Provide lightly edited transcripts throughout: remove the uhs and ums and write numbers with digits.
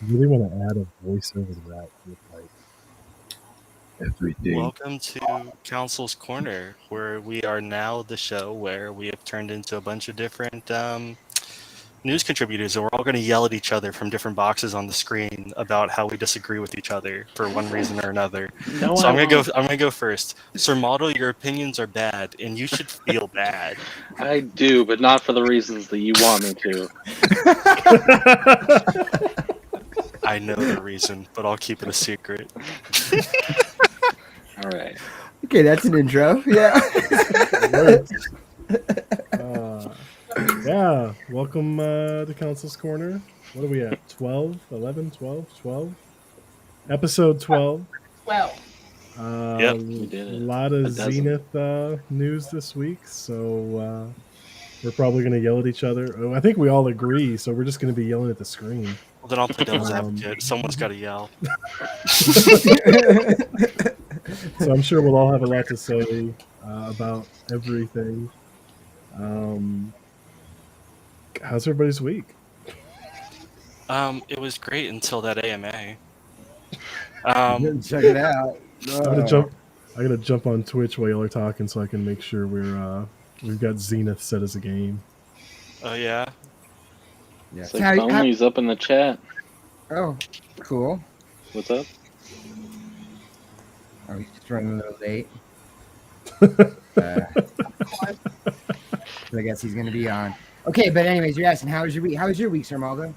really want to add a voice over that with like everything. Welcome to Council's Corner, where we are now the show where we have turned into a bunch of different news contributors, and we're all going to yell at each other from different boxes on the screen about how we disagree with each other for one reason or another. No, So I I'm gonna won't. go. I'm gonna go first. Sir Model, your opinions are bad, and you should feel bad. I do, but not for the reasons that you want me to. I know the reason, but I'll keep it a secret. All right. Okay, that's an intro. Yeah. Yeah, welcome to Council's Corner. What are we at? 12, 11, 12, 12? Episode 12. 12. Yep. We did A it. lot A of dozen. Zenith news this week, so we're probably going to yell at each other. Oh, I think we all agree, so we're just going to be yelling at the screen. Well, then I'll play devil's advocate. Someone's got to yell. So I'm sure we'll all have a lot to say about everything. How's everybody's week? It was great until that AMA. Check it out. I'm gonna jump on Twitch while y'all are talking so I can make sure we've got Zenith set as a game. Oh yeah. Yeah. It's like Bonley's up in the chat. Oh, cool. What's up? Oh, he's just running a little late. I guess he's going to be on. Okay, but anyways, you're asking, how was your week? How was your week, Sir Maldo?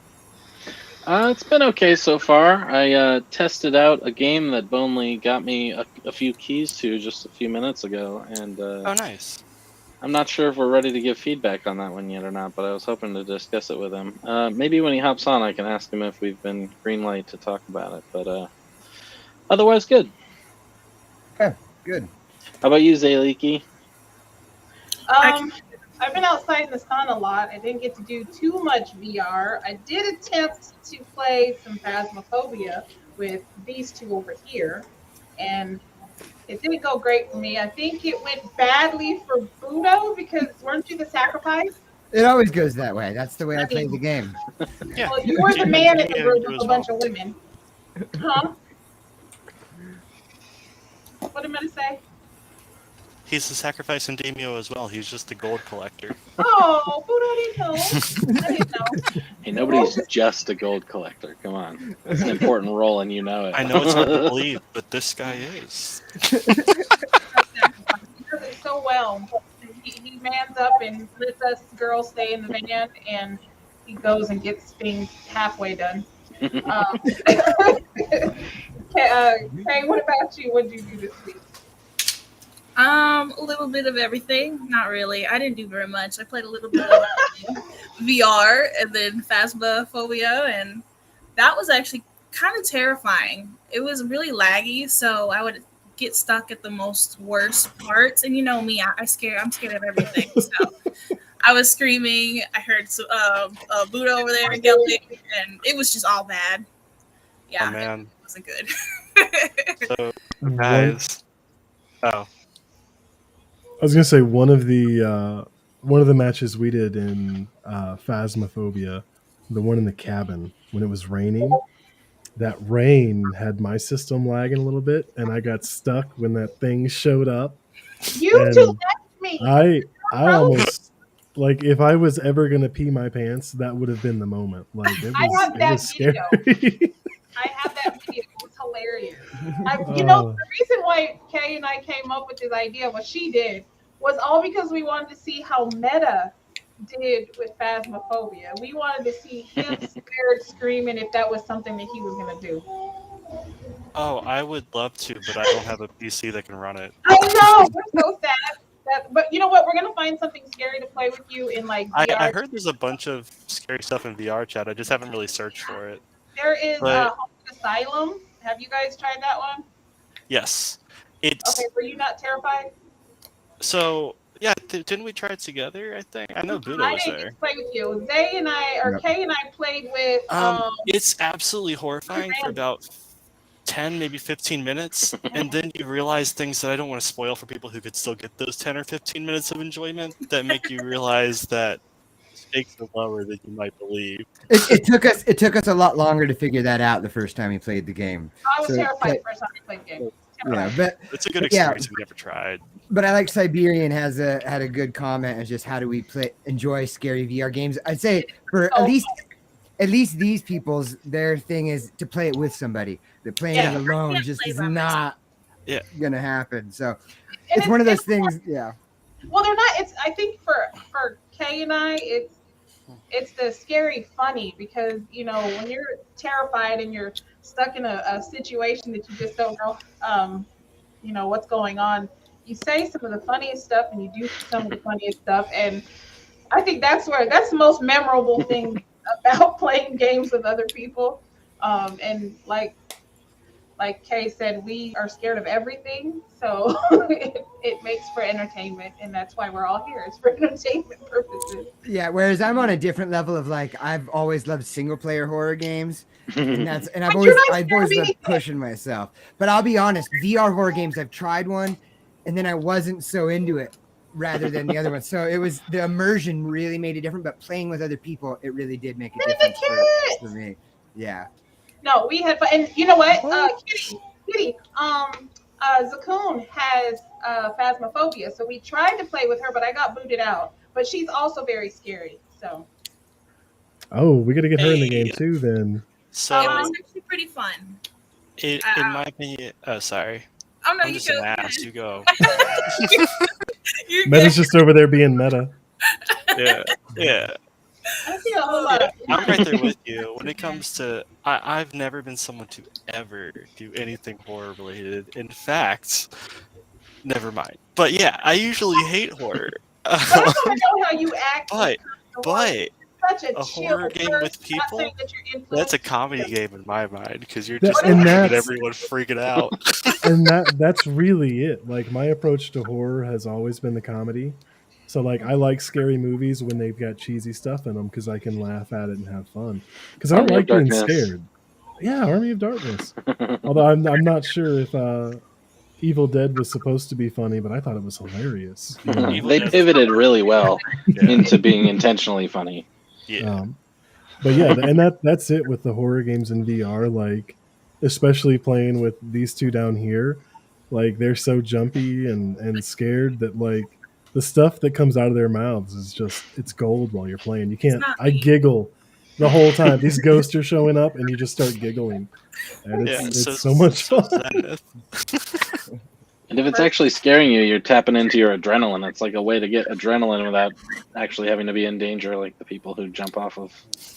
It's been okay so far. I tested out a game that Bonley got me a few keys to just a few minutes ago, and Oh nice. I'm not sure if we're ready to give feedback on that one yet or not, but I was hoping to discuss it with him. Maybe when he hops on, I can ask him if we've been greenlight to talk about it, but otherwise good. Okay, good. How about you, Zayliki? I've been outside in the sun a lot. I didn't get to do too much VR. I did attempt to play some Phasmophobia with these two over here, and it didn't go great for me. I think it went badly for Budo because weren't you the sacrifice? It always goes that way. That's the way I play the game. Yeah. Well, you were the man in the group You with as a bunch well. of women. Huh? What am I going to say? He's the sacrifice in Demio as well. He's just the gold collector. Oh, Budo didn't know. I didn't know. Hey, nobody's just a gold collector. Come on. That's an important role, and you know it. I know it's hard to believe, but this guy is. He does it so well. He mans up and lets us girls stay in the van, and he goes and gets things halfway done. Kay, what about you? What did you do this week? A little bit of everything. Not really. I didn't do very much. I played a little bit of VR and then Phasmophobia, and that was actually kind of terrifying. It was really laggy, so I would get stuck at the most worst parts. And you know me, I'm scared of everything. So I was screaming. I heard Buddha over there yelling, and it was just all bad. Yeah, Oh man. it wasn't good. So guys. Oh. I was gonna say one of the matches we did in Phasmophobia, the one in the cabin when it was raining. That rain had my system lagging a little bit, and I got stuck when that thing showed up. You And two left me. I almost like if I was ever gonna pee my pants, that would have been the moment. Like it I have that was scary. I have that video. It was hilarious. You know, the reason why Kay and I came up with this idea, what she did, was all because we wanted to see how Meta did with Phasmophobia. We wanted to see him scared screaming if that was something that he was going to do. Oh, I would love to, but I don't have a PC that can run it. I know. We're so sad. But you know what? We're going to find something scary to play with you in like VR. I heard there's a bunch of scary stuff in VR chat. I just haven't really searched for it. There is But- Haunted Asylum. Have you guys tried that one? Yes. It's Okay, were you not terrified? so yeah, didn't we try it together, I think? I know Budo I was didn't there. get to play with you. Zay and I, or Yep. Kay and I played with. It's absolutely horrifying for about 10, maybe 15 minutes, and then you realize things that I don't want to spoil for people who could still get those 10 or 15 minutes of enjoyment that make you realize that stakes are lower than you might believe. It took us a lot longer to figure that out the first time we played the game. I was So, terrified the first time I played the game. Yeah, Terrified. but It's a good But yeah. experience if you never tried. But I like Siberian had a good comment as just how do we enjoy scary VR games. I'd say for Oh. at least these people's their thing is to play it with somebody. The playing Yeah. it alone can't just play is by myself. not Yeah. gonna happen. So And it's one of those things. Yeah. Well, they're not. It's I think for Kay and I, it's the scary funny because when you're terrified and you're stuck in a situation that you just don't know what's going on. You say some of the funniest stuff and you do some of the funniest stuff, and I think that's the most memorable thing about playing games with other people. And like Kay said, we are scared of everything, so it makes for entertainment, and that's why we're all here. It's for entertainment purposes. Yeah. Whereas I'm on a different level of like I've always loved single player horror games. And I've But always you're not I've always scared of loved pushing myself. But I'll be honest, VR horror games I've tried one, and then I wasn't so into it rather than the other one. So it was the immersion really made it different. But playing with other people, it really did make a difference for me. Yeah. No, we had fun. And you know what? Kitty, Zakun has phasmophobia, so we tried to play with her, but I got booted out. But she's also very scary. So Oh, we got to get her in the Hey. game too. Then So, It was actually pretty fun. in my opinion, sorry, Oh no, I'm you just an go. ass. You go. You're Meta's good. just over there being meta. Yeah. I see a whole lot of I'm right there with you. When it comes to, I've never been someone to ever do anything horror related. In fact, never mind. But yeah, I usually hate horror. I don't know how you act. But such a a chill horror game person. with Not people, saying that you're influenced. that's a comedy game in my mind because you're That- just and looking at that's- everyone freaking out. And that's really it. Like my approach to horror has always been the comedy. So like I like scary movies when they've got cheesy stuff in them because I can laugh at it and have fun. Because I don't Army of like being Darkness. scared. Yeah, Army of Darkness. Although I'm not sure if Evil Dead was supposed to be funny, but I thought it was hilarious. You know? Evil They Dead. pivoted really well Yeah. into being intentionally funny. Yeah. But yeah, and that's it with the horror games in VR. Like, especially playing with these two down here, like they're so jumpy and scared that like the stuff that comes out of their mouths is just it's gold while you're playing. You can't. not I me. giggle the whole time. These ghosts are showing up, and you just start giggling, and it's so much fun. Zenith. And if it's actually scaring you, you're tapping into your adrenaline. It's like a way to get adrenaline without actually having to be in danger, like the people who jump off of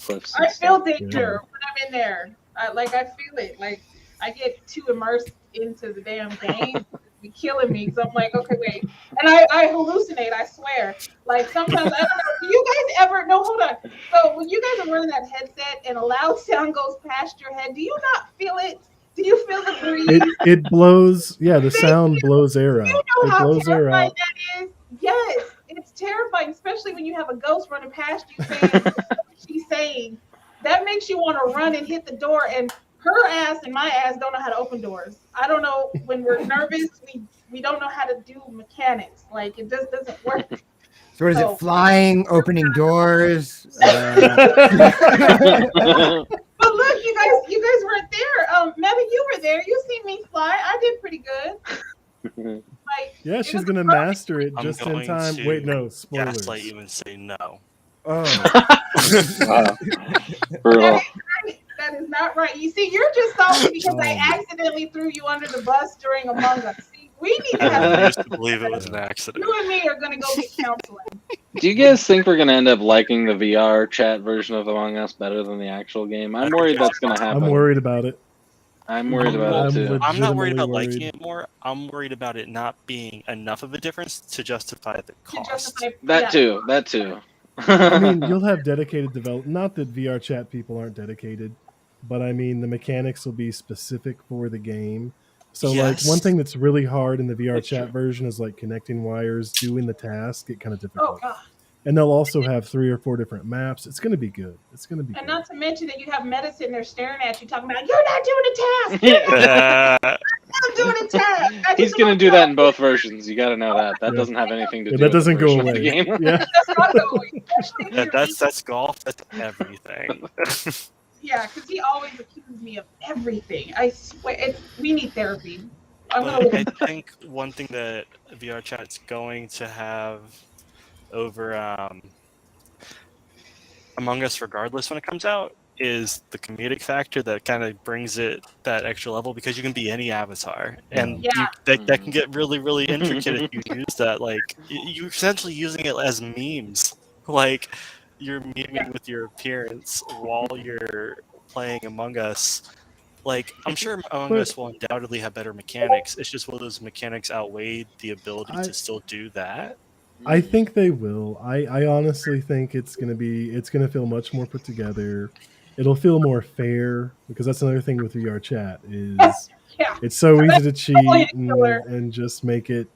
cliffs. and I feel stuff. danger when I'm in there. I feel it. Like I get too immersed into the damn game. It's be killing me. So I'm like, okay, wait. And I hallucinate. I swear. Like sometimes I don't know. Do you guys ever? No, hold on. So when you guys are wearing that headset and a loud sound goes past your head, do you not feel it? Do you feel the breeze? It blows. Yeah, the sound blows air You out. know It how blows air terrifying out. that is? Yes, it's terrifying, especially when you have a ghost running past you saying what she's saying. That makes you want to run and hit the door. And her ass and my ass don't know how to open doors. I don't know. When we're nervous, we don't know how to do mechanics. Like it just doesn't work. So what is Oh. it? Flying, opening doors. But look, you guys weren't there. Meta, you were there. You seen me fly. I did pretty good. Like Yeah, it she's was gonna perfect. master it I'm just in going time. to Wait, no spoilers. Gaslight you and say no. Oh, Wow. Brutal. That is not right. You see, you're just salty because I Oh. accidentally threw you under the bus during Among Us. See, we need to I have used to believe it was an accident. you and me are going to go get counseling. Do you guys think we're gonna end up liking the VR chat version of Among Us better than the actual game? I'm worried that's gonna happen. I'm worried about it. I'm worried about it too. I'm not worried about legitimately liking worried. it more. I'm worried about it not being enough of a difference to justify the To cost. justify, That yeah. too. That too. I mean, you'll have dedicated develop. Not that VR chat people aren't dedicated, but I mean the mechanics will be specific for the game. So Yes. like one thing that's really hard in the VR That's chat true. version is like connecting wires, doing the task, get kind of Oh difficult. God! And they'll also have 3 or 4 different maps. It's going to be good. It's going to be And good. not to mention that you have medicine there staring at you, talking about you're not doing the task. You're not Uh, do it in chat. He's gonna do that in both versions. You got to know that. That doesn't have anything to do. that with doesn't the go version of the away. game. Yeah. That's not going. Especially if you're That's golf. That's everything. Yeah, because he always accuses me of everything. I swear, we need therapy. I'm gonna But I look. think one thing that VR Chat's going to have over Among Us, regardless when it comes out, is the comedic factor that kind of brings it that extra level, because you can be any avatar, and Yeah. that can get really, really intricate if you use that. Like you're essentially using it as memes. Like you're memeing with your appearance while you're playing Among Us. Like I'm sure Among Us will undoubtedly have better mechanics. It's just will those mechanics outweigh the ability to still do that? I think they will. I honestly think it's gonna feel much more put together. It'll feel more fair, because that's another thing with VR chat is Yeah. it's so easy to Totally cheat killer. and just make it.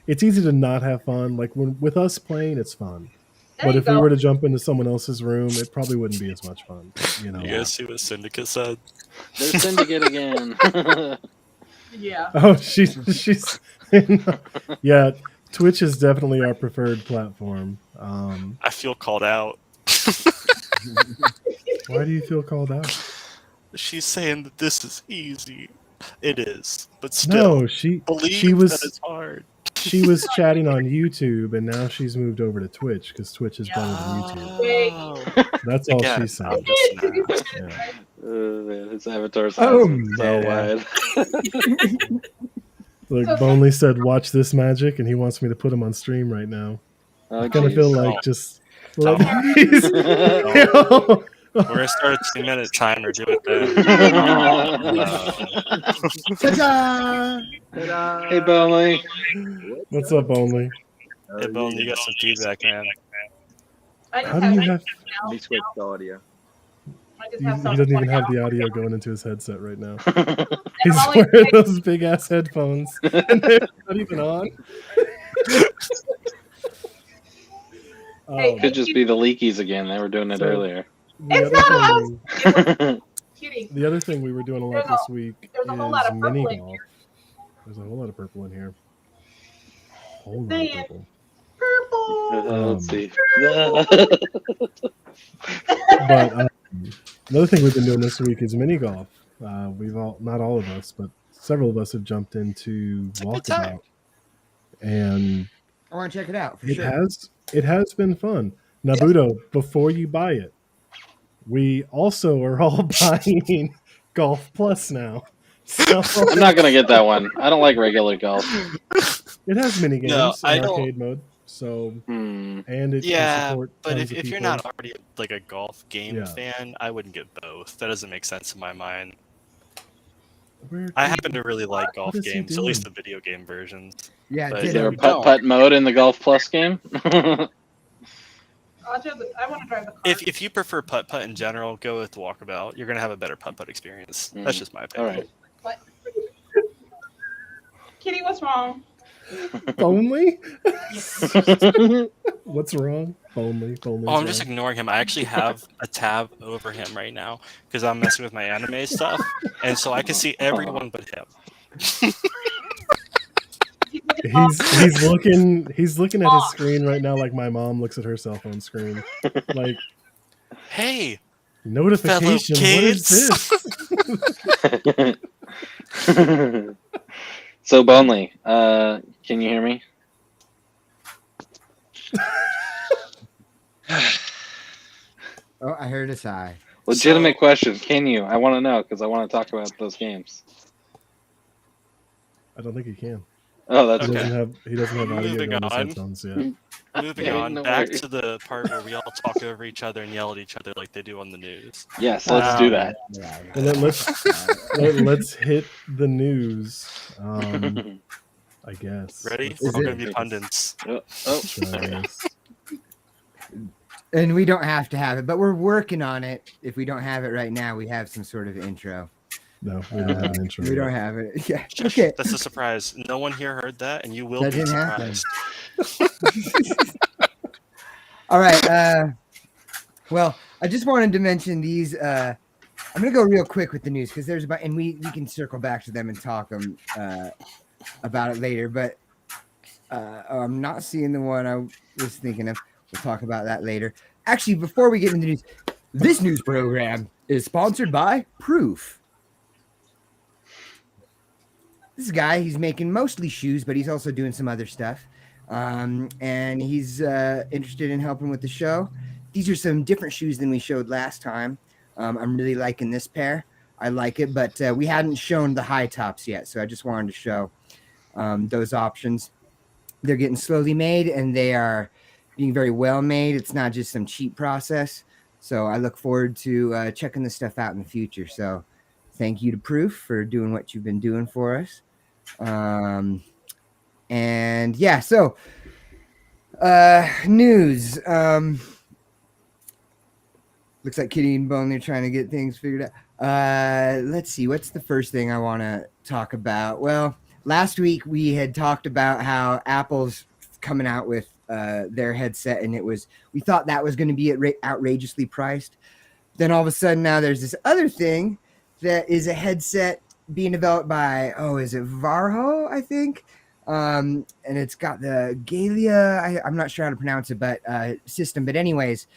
It's easy to not have fun. Like when with us playing, it's fun. There But you if we go. were to jump into someone else's room, it probably wouldn't be as much fun. You know. You guys see what Syndicate said? There's Syndicate again. Yeah. Oh, she's yeah. Twitch is definitely our preferred platform. I feel called out. Why do you feel called out? She's saying that this is easy. It is, but still, No, she believe that was it's hard. she was chatting on YouTube, and now she's moved over to Twitch because Twitch is better than YouTube. Wait. That's all Again, she's saying. I'm just not. Yeah. Man, his avatar's Oh, so yeah. wide. Like Bonley said, watch this magic, and he wants me to put him on stream right now. Oh, I kind of feel geez. like just. Don't. He's- We're gonna start a 2-minute timer. Do it then. Ta-da! Hey, Bonley. What's up, Bonley? Hey, Bone, you got some feedback, man. I just How do you have? He switched audio. I just He have doesn't even have something. the audio going into his headset right now. And He's I'm only wearing those big ass headphones, and they're not even on. Hey, Could just be the leakies again. They were doing it So- earlier. It's the, other not thing, kidding. the other thing we were doing a lot this week There's a whole lot is of purple mini in golf. here. There's a whole lot of purple in here. Whole lot Saying. of purple. Purple. Let's see. But another thing we've been doing this week is mini golf. We've all, not all of us, but several of us have jumped into a good time. Walkabout, and I want to check it out for it sure. has been fun. Nabuto, before you buy it, we also are all buying Golf Plus now. So I'm not gonna get that one. I don't like regular golf. it has mini games No, I and don't- arcade mode. So Hmm. and it can Yeah, support but tons if of you're people. not already like a golf game Yeah. fan, I wouldn't get both. That doesn't make sense in my mind. Where I did- happen to really like golf is he games, at least the doing? video game versions. Yeah, But Is ditto. there a we putt-putt mode in the Golf Plus game? I want to drive the car. If you prefer putt-putt in general, go with Walkabout. You're gonna have a better putt-putt experience. That's just my All opinion. right. Kitty, what's wrong? Only? What's wrong? Only. Oh, I'm just ignoring him. I actually have a tab over him right now because I'm messing with my anime stuff, and so I can see everyone but him. He's looking at his screen right now like my mom looks at her cell phone screen. Like Hey, notification. What is kids. this? So, Bonley, can you hear me? Oh, I heard a sigh. Legitimate question. Can you? I want to know because I want to talk about those games. I don't think he can. Oh, that's He Okay. doesn't have audio Moving going in his on. headphones yet. Moving Okay, on, no back worries. to the part where we all talk over each other and yell at each other like they do on the news. Yes, let's do that. Yeah, Well, let's hit the news. I guess. Ready? Let's We're see. all gonna be pundits. Oh, Try this. And we don't have to have it, but we're working on it. If we don't have it right now, we have some sort of intro. No, we don't have an intro. We yet. don't have it. Yeah. Okay. That's a surprise. No one here heard that, and you will That be didn't happen. surprised. All right. Well, I just wanted to mention these I'm gonna go real quick with the news because there's about, and we can circle back to them and talk about it later. But I'm not seeing the one I was thinking of. We'll talk about that later. Actually, before we get into the news, this news program is sponsored by Proof. This guy, he's making mostly shoes, but he's also doing some other stuff. And he's interested in helping with the show. These are some different shoes than we showed last time. I'm really liking this pair. I like it, but we hadn't shown the high tops yet, so I just wanted to show those options. They're getting slowly made, and they are being very well made. It's not just some cheap process. So I look forward to checking this stuff out in the future. So thank you to Proof for doing what you've been doing for us. And yeah, so news. Looks like Kitty and Bone, they're trying to get things figured out. Let's see, what's the first thing I want to talk about? Well, last week we had talked about how Apple's coming out with their headset, and we thought that was going to be outrageously priced. Then all of a sudden now there's this other thing that is a headset being developed by, is it Varho, I think? And it's got the Galia, I'm not sure how to pronounce it, but system. But anyways,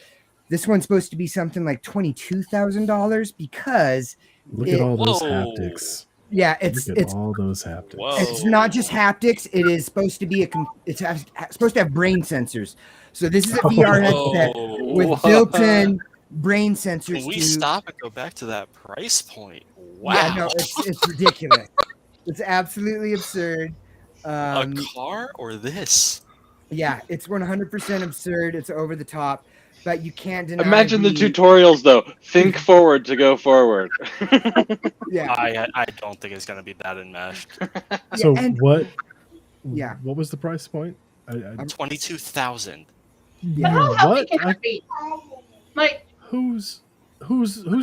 this one's supposed to be something like $22,000 because look at all those Whoa. haptics. Yeah, it's all those haptics. Whoa. It's not just haptics. It is supposed to be supposed to have brain sensors. So this is a VR headset with built-in brain sensors. Can we stop and go back to that price point? Wow. Yeah, no, it's ridiculous. It's absolutely absurd. A car or this? Yeah, it's 100% absurd. It's over the top, but you can't deny. Imagine the tutorials, though. Think forward to go forward. Yeah, I don't think it's going to be that enmeshed. So what? Yeah. What was the price point? 22,000. But how What? big can it be? Like, Who's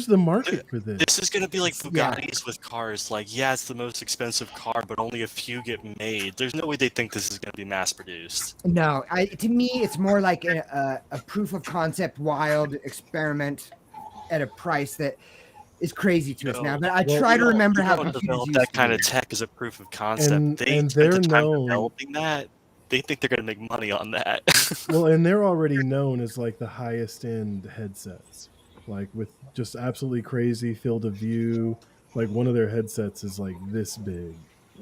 the market for this? This is going to be like Bugattis with cars. Like, yeah, it's the most expensive car, but only a few get made. There's no way they think this is going to be mass produced. no. To me, it's more like a proof of concept, wild experiment at a price that is crazy to us now. But I try to remember how computers develop used that to kind be. of tech as a proof of concept. And They they're spent the time known- developing that. They think they're going to make money on that. Well, and they're already known as like the highest end headsets, like with just absolutely crazy field of view. Like one of their headsets is like this big,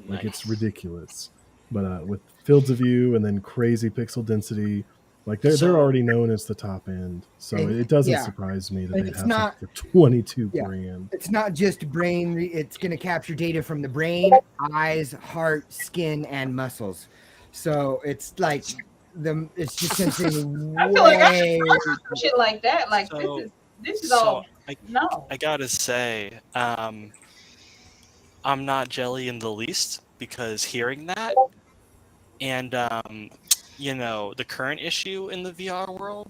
like it's ridiculous. But with fields of view and then crazy pixel density, like they're already known as the top end. So it doesn't surprise me that And they'd it's have not- something for 22 Yeah. grand. It's not just brain. It's going to capture data from the brain, eyes, heart, skin, and muscles. So it's like it's just something I feel like I way. should watch some shit like that. Like, So- this is so all. I No. gotta say, I'm not jelly in the least because hearing that and the current issue in the VR world,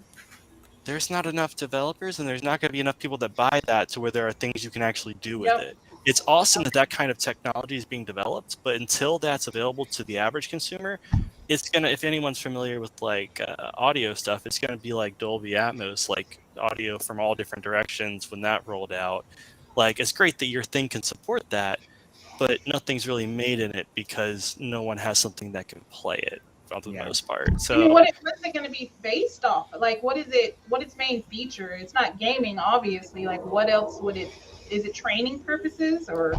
there's not enough developers and there's not going to be enough people that buy that to where there are things you can actually do with Yep. it. It's awesome that kind of technology is being developed, but until that's available to the average consumer, it's gonna. If anyone's familiar with like audio stuff, it's gonna be like Dolby Atmos, like audio from all different directions when that rolled out. Like it's great that your thing can support that, but nothing's really made in it because no one has something that can play it for the most part. So I mean, what's it going to be based off? Like, what is it? What its main feature? It's not gaming, obviously. Like, what else would it? Is it training purposes or?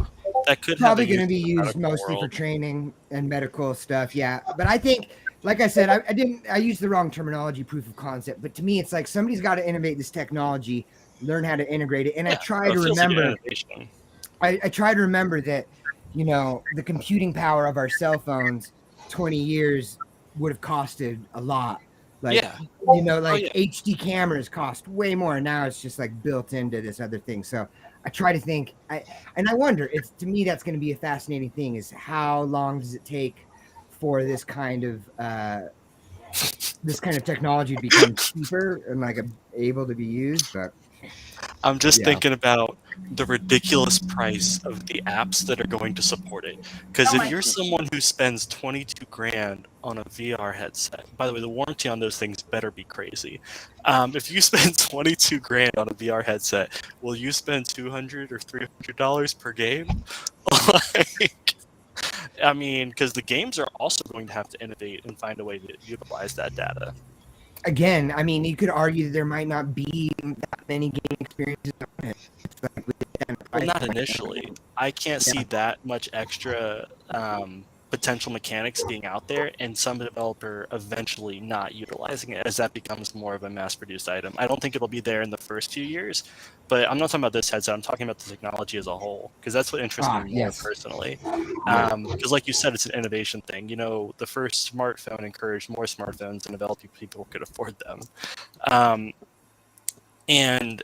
that could Probably have a going to be use in the used medical mostly for world. training and medical stuff. Yeah, but I think, like I said, I used the wrong terminology, proof of concept. But to me, it's like somebody's got to innovate this technology, learn how to integrate it, and I try It to feels like an remember. innovation. I try to remember that, the computing power of our cell phones 20 years would have costed a lot. Like, Yeah. HD cameras cost way more. Now it's just like built into this other thing. So I try to think, I wonder, to me, that's going to be a fascinating thing is how long does it take for this kind of technology to become cheaper and like able to be used. But I'm just Yeah. thinking about the ridiculous price of the apps that are going to support it. Because Oh if my you're someone who spends 22 grand on a VR headset, by the way, the warranty on those things better be crazy. If you spend 22 grand on a VR headset, will you spend $200 or $300 per game? Like, I mean, because the games are also going to have to innovate and find a way to utilize that data. Again, I mean, you could argue that there might not be that many game experiences on it. It's like with the Well, price not point. initially. I can't see that much extra potential mechanics being out there, and some developer eventually not utilizing it as that becomes more of a mass-produced item. I don't think it'll be there in the first few years, but I'm not talking about this headset. I'm talking about the technology as a whole, because that's what interests me more Yes. personally. Because, like you said, it's an innovation thing. You know, the first smartphone encouraged more smartphones, and developing people could afford them. And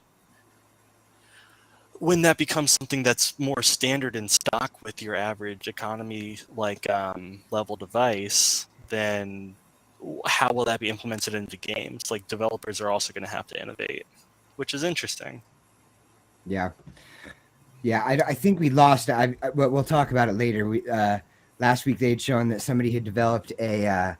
when that becomes something that's more standard in stock with your average economy like level device, then how will that be implemented into games? Like, developers are also going to have to innovate, which is interesting. Yeah. Yeah, I think we lost. We'll talk about it later. Last week they had shown that somebody had developed a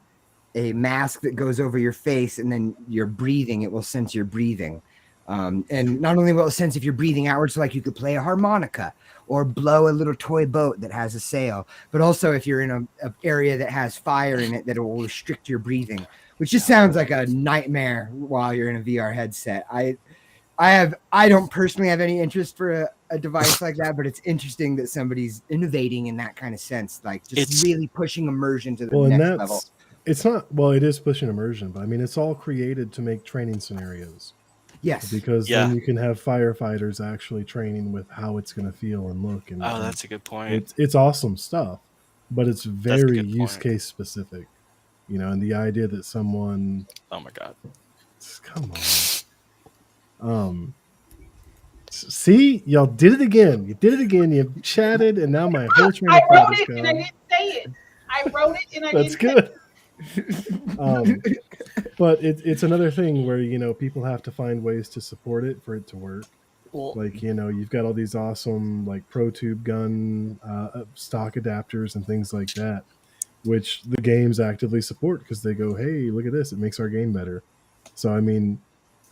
mask that goes over your face, and then you're breathing. It will sense your breathing. And not only will it sense if you're breathing outwards, so like you could play a harmonica or blow a little toy boat that has a sail, but also if you're in a area that has fire in it, that it will restrict your breathing, which just sounds like a nightmare while you're in a VR headset. I don't personally have any interest for a device like that, but it's interesting that somebody's innovating in that kind of sense, like just really pushing immersion to the next level. It's not, well, it is pushing immersion, but I mean, it's all created to make training scenarios. Yes. Because then you can have firefighters actually training with how it's going to feel and look. And that's a good point. It's awesome stuff, but it's very use case specific, you know, and the idea that someone, oh my God, come on. See, y'all did it again. You did it again. You chatted, and now my whole train of thought is gone. I didn't say it. I wrote it and I That's didn't good. But it's another thing where, you know, people have to find ways to support it for it to work. Well, like, you know, you've got all these awesome like Pro Tube gun stock adapters and things like that, which the games actively support because they go, hey, look at this, it makes our game better. So I mean,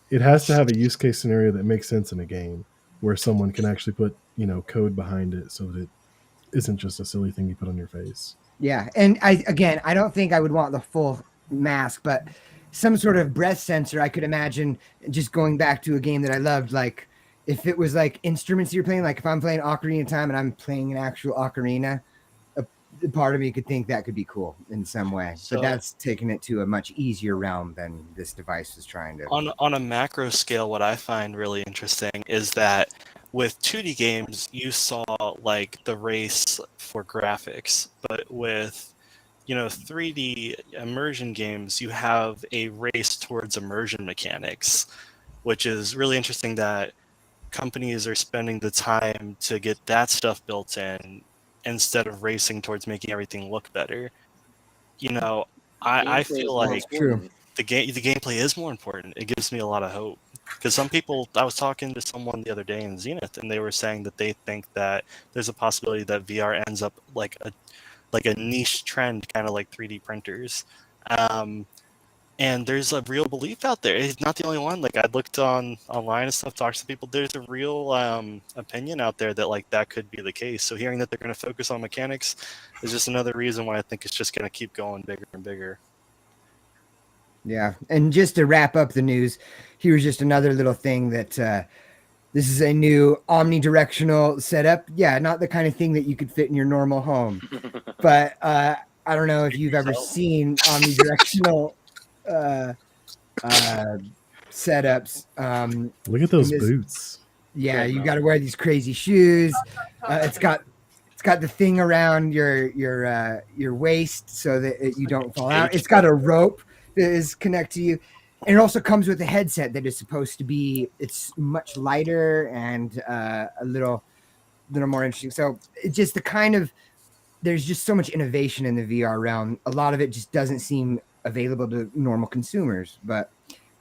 it has to have a use case scenario that makes sense in a game where someone can actually put, you know, code behind it so that it isn't just a silly thing you put on your face. Yeah, and I don't think I would want the full mask, but some sort of breath sensor. I could imagine, just going back to a game that I loved, like if it was like instruments you're playing, like if I'm playing Ocarina of Time and I'm playing an actual ocarina, a part of me could think that could be cool in some way. So, but that's taking it to a much easier realm than this device is trying to. On a macro scale, what I find really interesting is that with 2D games, you saw like the race for graphics, but with, you know, 3D immersion games, you have a race towards immersion mechanics, which is really interesting that companies are spending the time to get that stuff built in instead of racing towards making everything look better. You know, I feel like the gameplay is more important. It gives me a lot of hope. Because some people, I was talking to someone the other day in Zenith, and they were saying that they think that there's a possibility that VR ends up like a niche trend, kind of like 3D printers. And there's a real belief out there. It's not the only one. Like, I looked online and stuff, talked to people. There's a real opinion out there that like that could be the case. So hearing that they're going to focus on mechanics is just another reason why I think it's just going to keep going bigger and bigger. Yeah, and just to wrap up the news, here's just another little thing that this is a new omnidirectional setup. Yeah, not the kind of thing that you could fit in your normal home. But I don't know if you've ever seen omnidirectional setups. Look at those boots. Yeah, you got to wear these crazy shoes. It's got the thing around your waist so that you don't fall out. It's got a rope that is connected to you, and it also comes with a headset that is supposed to be, it's much lighter and a little more interesting. So it's just the kind of, there's just so much innovation in the VR realm. A lot of it just doesn't seem available to normal consumers, but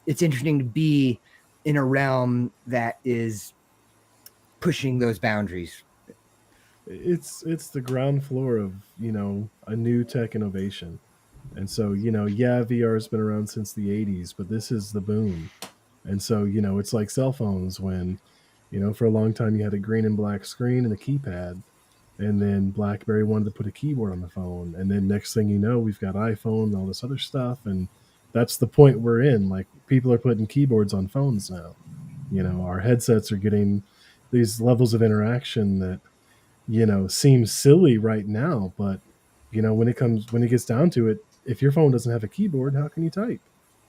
it's interesting to be in a realm that is pushing those boundaries. It's the ground floor of a new tech innovation. And so yeah, VR has been around since the 80s, but this is the boom. And so it's like cell phones when for a long time you had a green and black screen and a keypad, and then BlackBerry wanted to put a keyboard on the phone, and then next thing you know, we've got iPhone and all this other stuff. And that's the point we're in. Like, people are putting keyboards on phones now. Our headsets are getting these levels of interaction that seem silly right now, but when it gets down to it, if your phone doesn't have a keyboard, how can you type?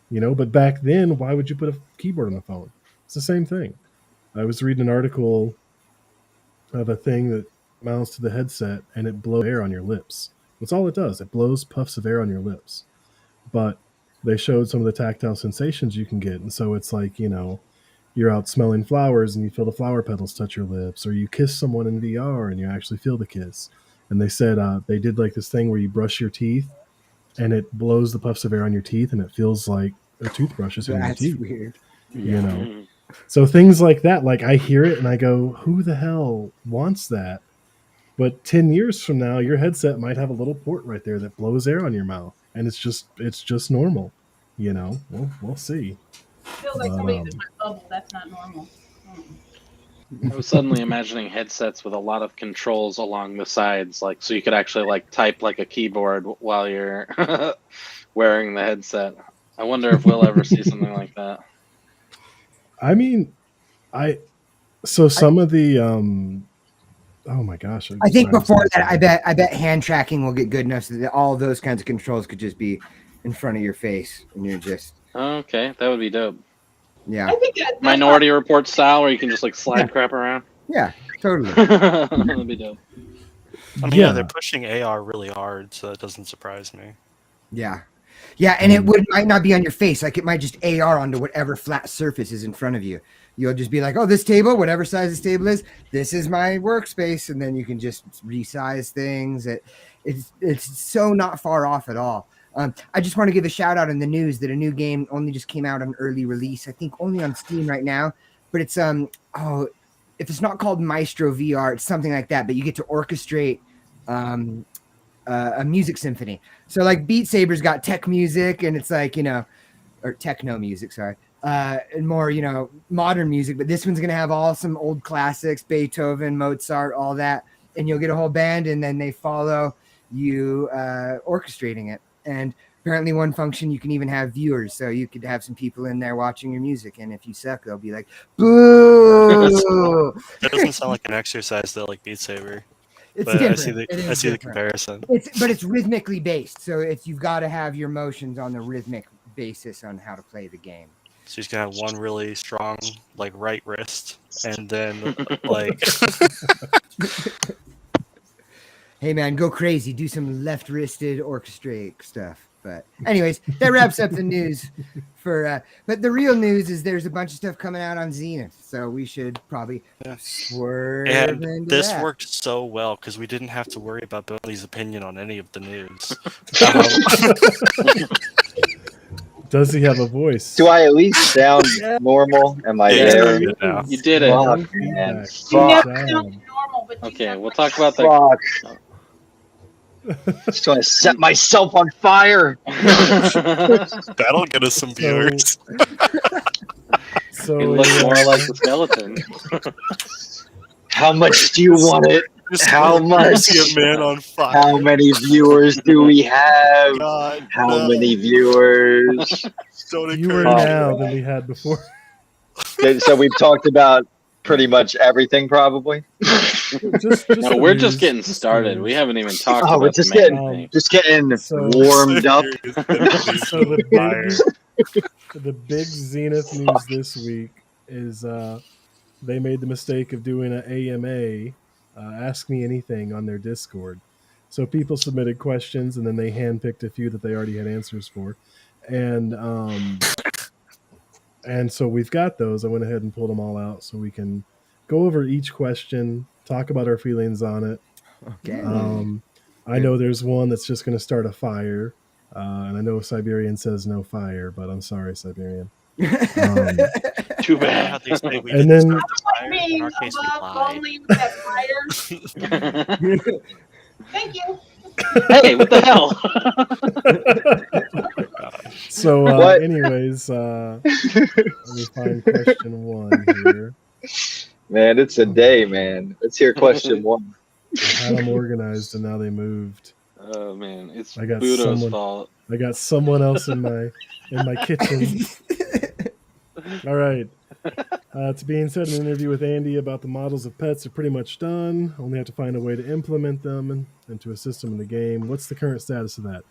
But back then, why would you put a keyboard on a phone? It's the same thing. I was reading an article of a thing that mounts to the headset and it blows air on your lips. That's all it does. It blows puffs of air on your lips. But they showed some of the tactile sensations you can get. And so it's like, you're out smelling flowers and you feel the flower petals touch your lips, or you kiss someone in VR and you actually feel the kiss. And they said they did like this thing where you brush your teeth and it blows the puffs of air on your teeth and it feels like a toothbrush is in your teeth. That's weird. So things like that, like I hear it and I go, who the hell wants that? But 10 years from now, your headset might have a little port right there that blows air on your mouth, and it's just normal. We'll see. Feels like somebody's in my bubble. That's not normal. I was suddenly imagining headsets with a lot of controls along the sides, like so you could actually like type like a keyboard while you're wearing the headset. I wonder if we'll ever see something like that. I mean, some of the oh my gosh! I think before that, I bet hand tracking will get good enough so that all those kinds of controls could just be in front of your face, and you're just okay. That would be dope. Yeah, I think that's Minority Report style, where you can just like slide crap around. Yeah, totally. That'd be dope. I mean, yeah, they're pushing AR really hard, so that doesn't surprise me. Yeah, and it might not be on your face. Like, it might just AR onto whatever flat surface is in front of you. You'll just be like, oh, this table, whatever size this table is, this is my workspace. And then you can just resize things. It's so not far off at all. I just want to give a shout out in the news that a new game only just came out on early release. I think only on Steam right now. But it's, if it's not called Maestro VR, it's something like that. But you get to orchestrate a music symphony. So like Beat Saber's got tech music, and it's like, or techno music, sorry. And more, modern music, but this one's going to have all some old classics, Beethoven, Mozart, all that. And you'll get a whole band, and then they follow you orchestrating it. And apparently one function, you can even have viewers. So you could have some people in there watching your music. And if you suck, they'll be like, boo! That doesn't sound like an exercise though, like Beat Saber. It's But different. I see the comparison. But it's rhythmically based. So you've got to have your motions on the rhythmic basis on how to play the game. So he's gonna have one really strong, like, right wrist, and then like Hey man, go crazy. Do some left-wristed orchestrate stuff. But anyways, that wraps up the news for but the real news is there's a bunch of stuff coming out on Zenith. So we should probably swerve and into this that. worked so well because we didn't have to worry about Billy's opinion on any of the news. Does he have a voice? Do I at least sound normal? Am I Yeah, there? you know. You did it. Fuck, man. You Fuck. never sound normal, but you Okay, sound we'll like talk about that. Fuck. Just trying to set myself on fire. That'll get us some viewers. So You look more like the skeleton. How much do you want it? How much? See a man on fire. How many viewers do we have? God, How no. many viewers? Don't fewer encourage now than we had before. So we've talked about pretty much everything, probably. Just No, we're news, just getting started. news. We haven't even talked Oh, about we're just the main getting thing. So- warmed up. So the big Zenith news this week is they made the mistake of doing an AMA, Ask Me Anything, on their Discord. So people submitted questions, and then they handpicked a few that they already had answers for. And so we've got those. I went ahead and pulled them all out so we can go over each question, talk about our feelings on it. Okay. I know there's one that's just going to start a fire. And I know Siberian says no fire, but I'm sorry, Siberian. Too How bad. they say we And didn't then- start the Like fire. me. In flying our case, we above lied. only with that fire. Thank you. Hey, what the hell? So, What? anyways, let me find question 1 here. Man, it's a day, man. Let's hear question 1. I had them organized and now they moved. Oh man, it's I got Budo's someone. fault. I got someone else in my kitchen. All right. It's being said in an interview with Andy about the models of pets are pretty much done. Only have to find a way to implement them into a system in the game. What's the current status of that?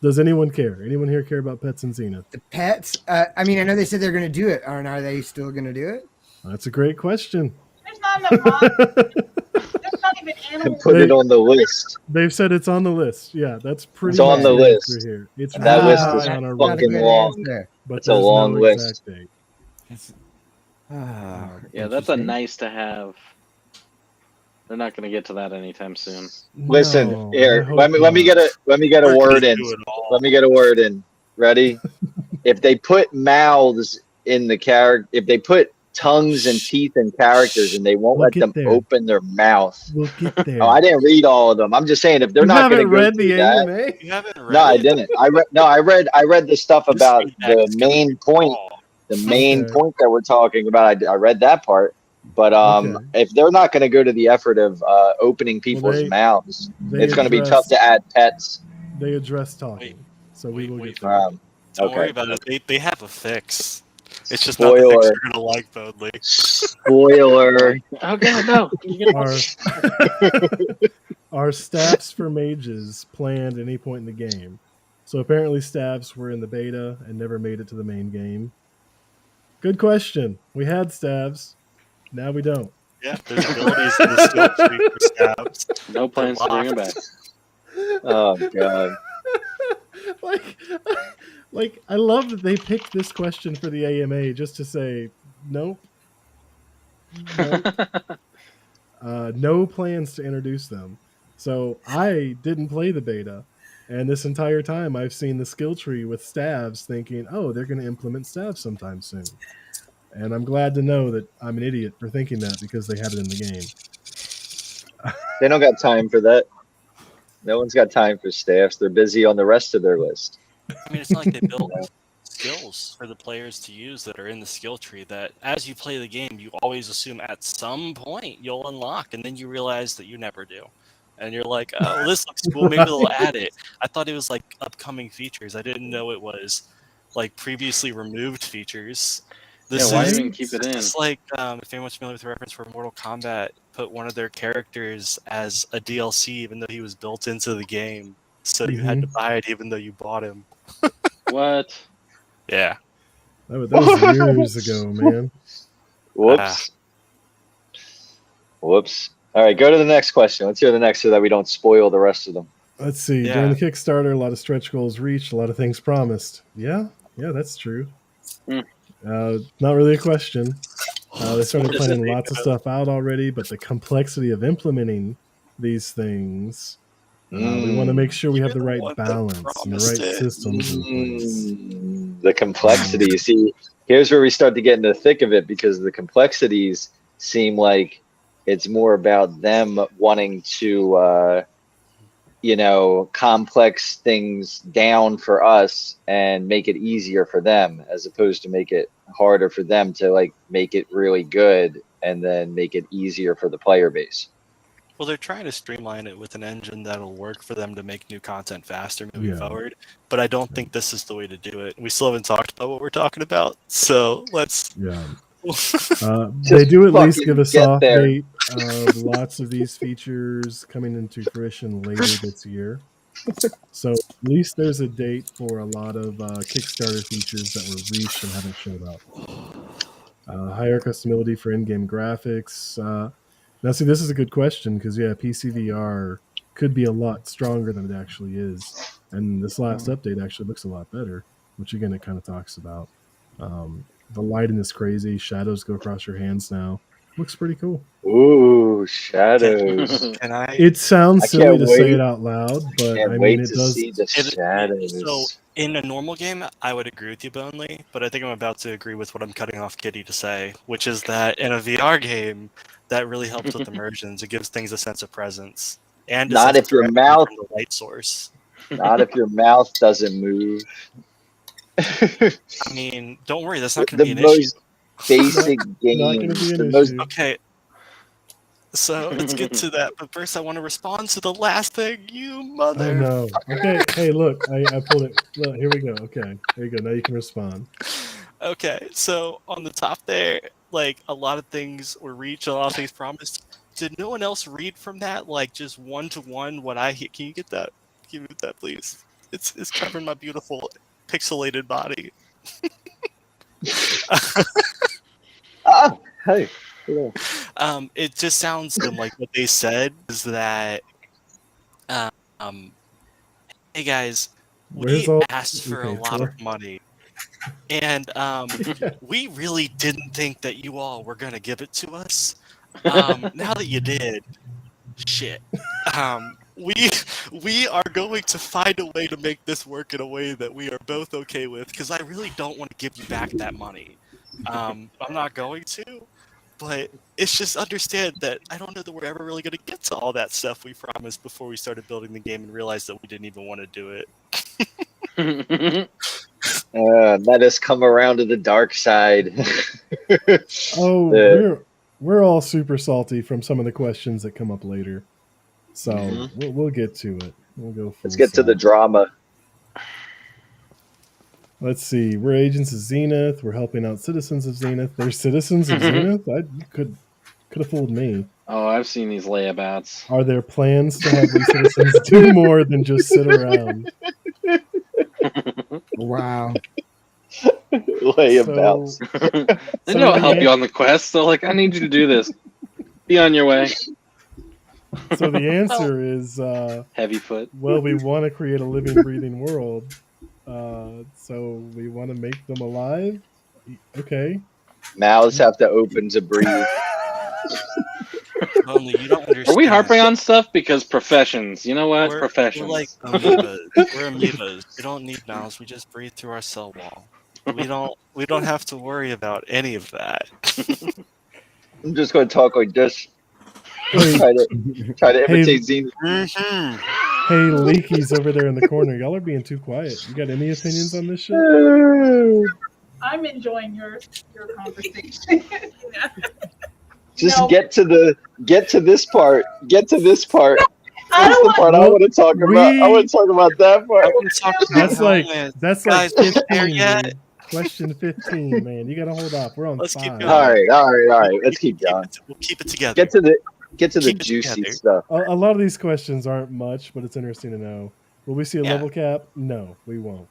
Does anyone care? Anyone here care about pets in Zenith? The pets. I mean, I know they said they're going to do it. Are they still going to do it? That's a great question. There's not enough monsters. There's not even And animals. put it on the list. They've said it's on the list. Yeah, that's pretty It's on much the answer list. here. It's And that right list high is on our not a fucking good long. answer. but It's a there's long no list. exact date. Yeah, that's a nice to have. They're not going to get to that anytime soon. Listen, No, here, I hope let me not. get a We're word gonna in. do it all. Let me get a word in. Ready? If they put mouths in the character, if they put tongues and teeth in characters, and they won't We'll let get them there. open their mouth. We'll get there. Oh, I didn't read all of them. I'm just saying if they're You not going to haven't go read through the that. AMA? You haven't read No, I it? didn't. I read the stuff This about feedback the is gonna main be point. raw. The main Okay. point that we're talking about. I read that part. But Okay. if they're not going to go to the effort of opening people's they- mouths, They it's going to be address- tough to add pets. They address talking, so we will Wait, get there. Don't worry Okay. about it. They have a fix. It's just not the fix Spoiler. you're gonna like, Bodley. Spoiler. Oh god, no! Are staffs for mages planned at any point in the game? So apparently staffs were in the beta and never made it to the main game. Good question. We had staffs. Now we don't. Yeah, there's abilities in the skill tree for stabs. No plans to bring him back. Oh god. like I love that they picked this question for the AMA just to say nope. No plans to introduce them. So I didn't play the beta, and this entire time I've seen the skill tree with stabs, thinking, "Oh, they're going to implement stabs sometime soon." And I'm glad to know that I'm an idiot for thinking that because they had it in the game. They don't got time for that. No one's got time for staffs. They're busy on the rest of their list. I mean, it's not like they built skills for the players to use that are in the skill tree that as you play the game, you always assume at some point you'll unlock, and then you realize that you never do. And you're like, oh, this looks cool. Maybe they'll add it. I thought it was like upcoming features. I didn't know it was like previously removed features. This why is even keep it in? It's like if anyone's familiar with the reference where Mortal Kombat put one of their characters as a DLC, even though he was built into the game, so you had to buy it even though you bought him. What? Yeah. That was years ago, man. Whoops. Whoops. All right, go to the next question. Let's hear the next so that we don't spoil the rest of them. Let's see. Yeah. During the Kickstarter, a lot of stretch goals reached, a lot of things promised. Yeah, that's true. Not really a question. They started planning lots of stuff out already, but the complexity of implementing these things, we want to make sure we have the right balance and the right systems in place. The complexity. You see, here's where we start to get into the thick of it because the complexities seem like it's more about them wanting to, complex things down for us and make it easier for them, as opposed to make it harder for them to like make it really good and then make it easier for the player base. Well, they're trying to streamline it with an engine that'll work for them to make new content faster moving forward. But I don't think this is the way to do it. We still haven't talked about what we're talking about, so let's. Yeah. They do at least give a soft there. date of lots of these features coming into fruition later this year. So at least there's a date for a lot of Kickstarter features that were reached and haven't showed up. Higher customability for in-game graphics. Now, see, this is a good question because, PC VR could be a lot stronger than it actually is. And this last update actually looks a lot better, which, again, it kind of talks about. The lighting is crazy. Shadows go across your hands now. Looks pretty cool. Ooh, shadows. Can I? It sounds I silly can't to say wait. it out loud, but Can't I wait mean, it to does. see the shadows. So in a normal game, I would agree with you, Bonely, but I think I'm about to agree with what I'm cutting off Kitty to say, which is that in a VR game, that really helps with immersions. It gives things a sense of presence and a Not sense of if your direction mouth, from the light source. not if your mouth doesn't move. I mean, don't worry, that's not going The to be an issue. most basic Not going to games. be an The most issue. Okay, so let's get to that. But first, I want to respond to the last thing, you Oh mother. no. Okay. Hey, look, I pulled it. Look, here we go. Okay, there you go. Now you can respond. Okay, so on the top there, like a lot of things were reached, a lot of things promised. Did no one else read from that, like just one to one? What I hear? Can you get that? Can you move that, please? It's covering my beautiful pixelated body. hey. Hello. It just sounds like what they said is that, um, hey guys, Where's we all asked we for a paid lot for? of money, and Yeah. we really didn't think that you all were gonna give it to us. Now that you did, shit. We are going to find a way to make this work in a way that we are both okay with, because I really don't want to give you back that money. I'm not going to, but it's just understand that I don't know that we're ever really going to get to all that stuff we promised before we started building the game and realized that we didn't even want to do it. Let us come around to the dark side. Oh, The- we're all super salty from some of the questions that come up later. So Mhm. we'll get to it. We'll go full Let's get to the salt. drama. Let's see. We're agents of Zenith. We're helping out citizens of Zenith. They're citizens of Zenith? You could have fooled me. Oh, I've seen these layabouts. Are there plans to have these citizens do more than just sit around? Wow. Layabouts. They So don't the help an- you on the quest, so like I need you to do this. Be on your way. So the answer is Heavy foot. well, we want to create a living, breathing world. So we want to make them alive. Okay. Mouths have to open to breathe. Only you don't understand. Are we harping on stuff because professions? You know what? We're Professions. like amoebas. We're amoebas. We don't need mouths. We just breathe through our cell wall. We don't have to worry about any of that. I'm just going to talk like this. Hey, Try to imitate Zenith. Mhm. hey, Leaky's over there in the corner. Y'all are being too quiet. You got any opinions on this shit? I'm enjoying your conversation. Just No. get to this part. Get to this part. I That's don't the want part I want to talk about. I want to talk about that part. I want to talk about That's like helmets. that's Guys, like we're there 15. yet? Dude. Question 15, man. You gotta hold off. We're on Let's keep 5. going. All right. Let's keep going. We'll keep it together. Get to the Keep it juicy together. stuff. A lot of these questions aren't much, but it's interesting to know. Will we see a Yeah. level cap? No, we won't.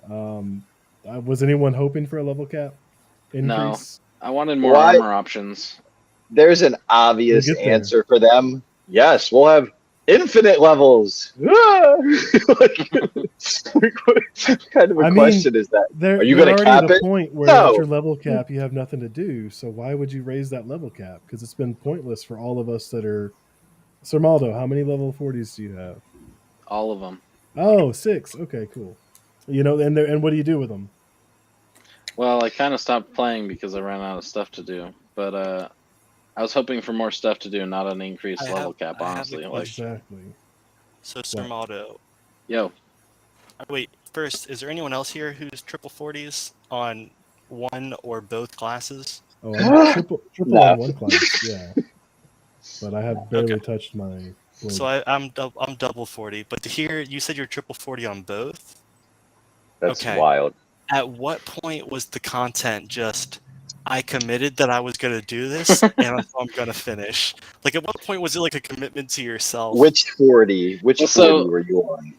Was anyone hoping for a level cap increase? I wanted more Why- armor options. There's an obvious We'll get there. answer for them. Yes, we'll have infinite levels. What kind of a I mean, question is that? They're, Are you they're gonna already cap at a it? point where No. at your level cap you have nothing to do. So why would you raise that level cap? Because it's been pointless for all of us that are. Sir Maldo, how many level 40s do you have? All of them. Oh, 6. Okay, cool. You know, and what do you do with them? Well, I kind of stopped playing because I ran out of stuff to do. But I was hoping for more stuff to do, not an increased I level have- cap. I have a Honestly, like, question. Exactly. So, Sir Maldo. yo, Wait, first, is there anyone else here who's triple 40s on one or both classes? Oh, I'm triple No. on one class, yeah. But I have barely touched my blade. So I'm double 40, but to hear you said you're triple 40 on both. That's Okay. wild. At what point was the content just I committed that I was going to do this and I'm going to finish? Like, at what point was it like a commitment to yourself? Which 40? Which Well, so- 40 were you on?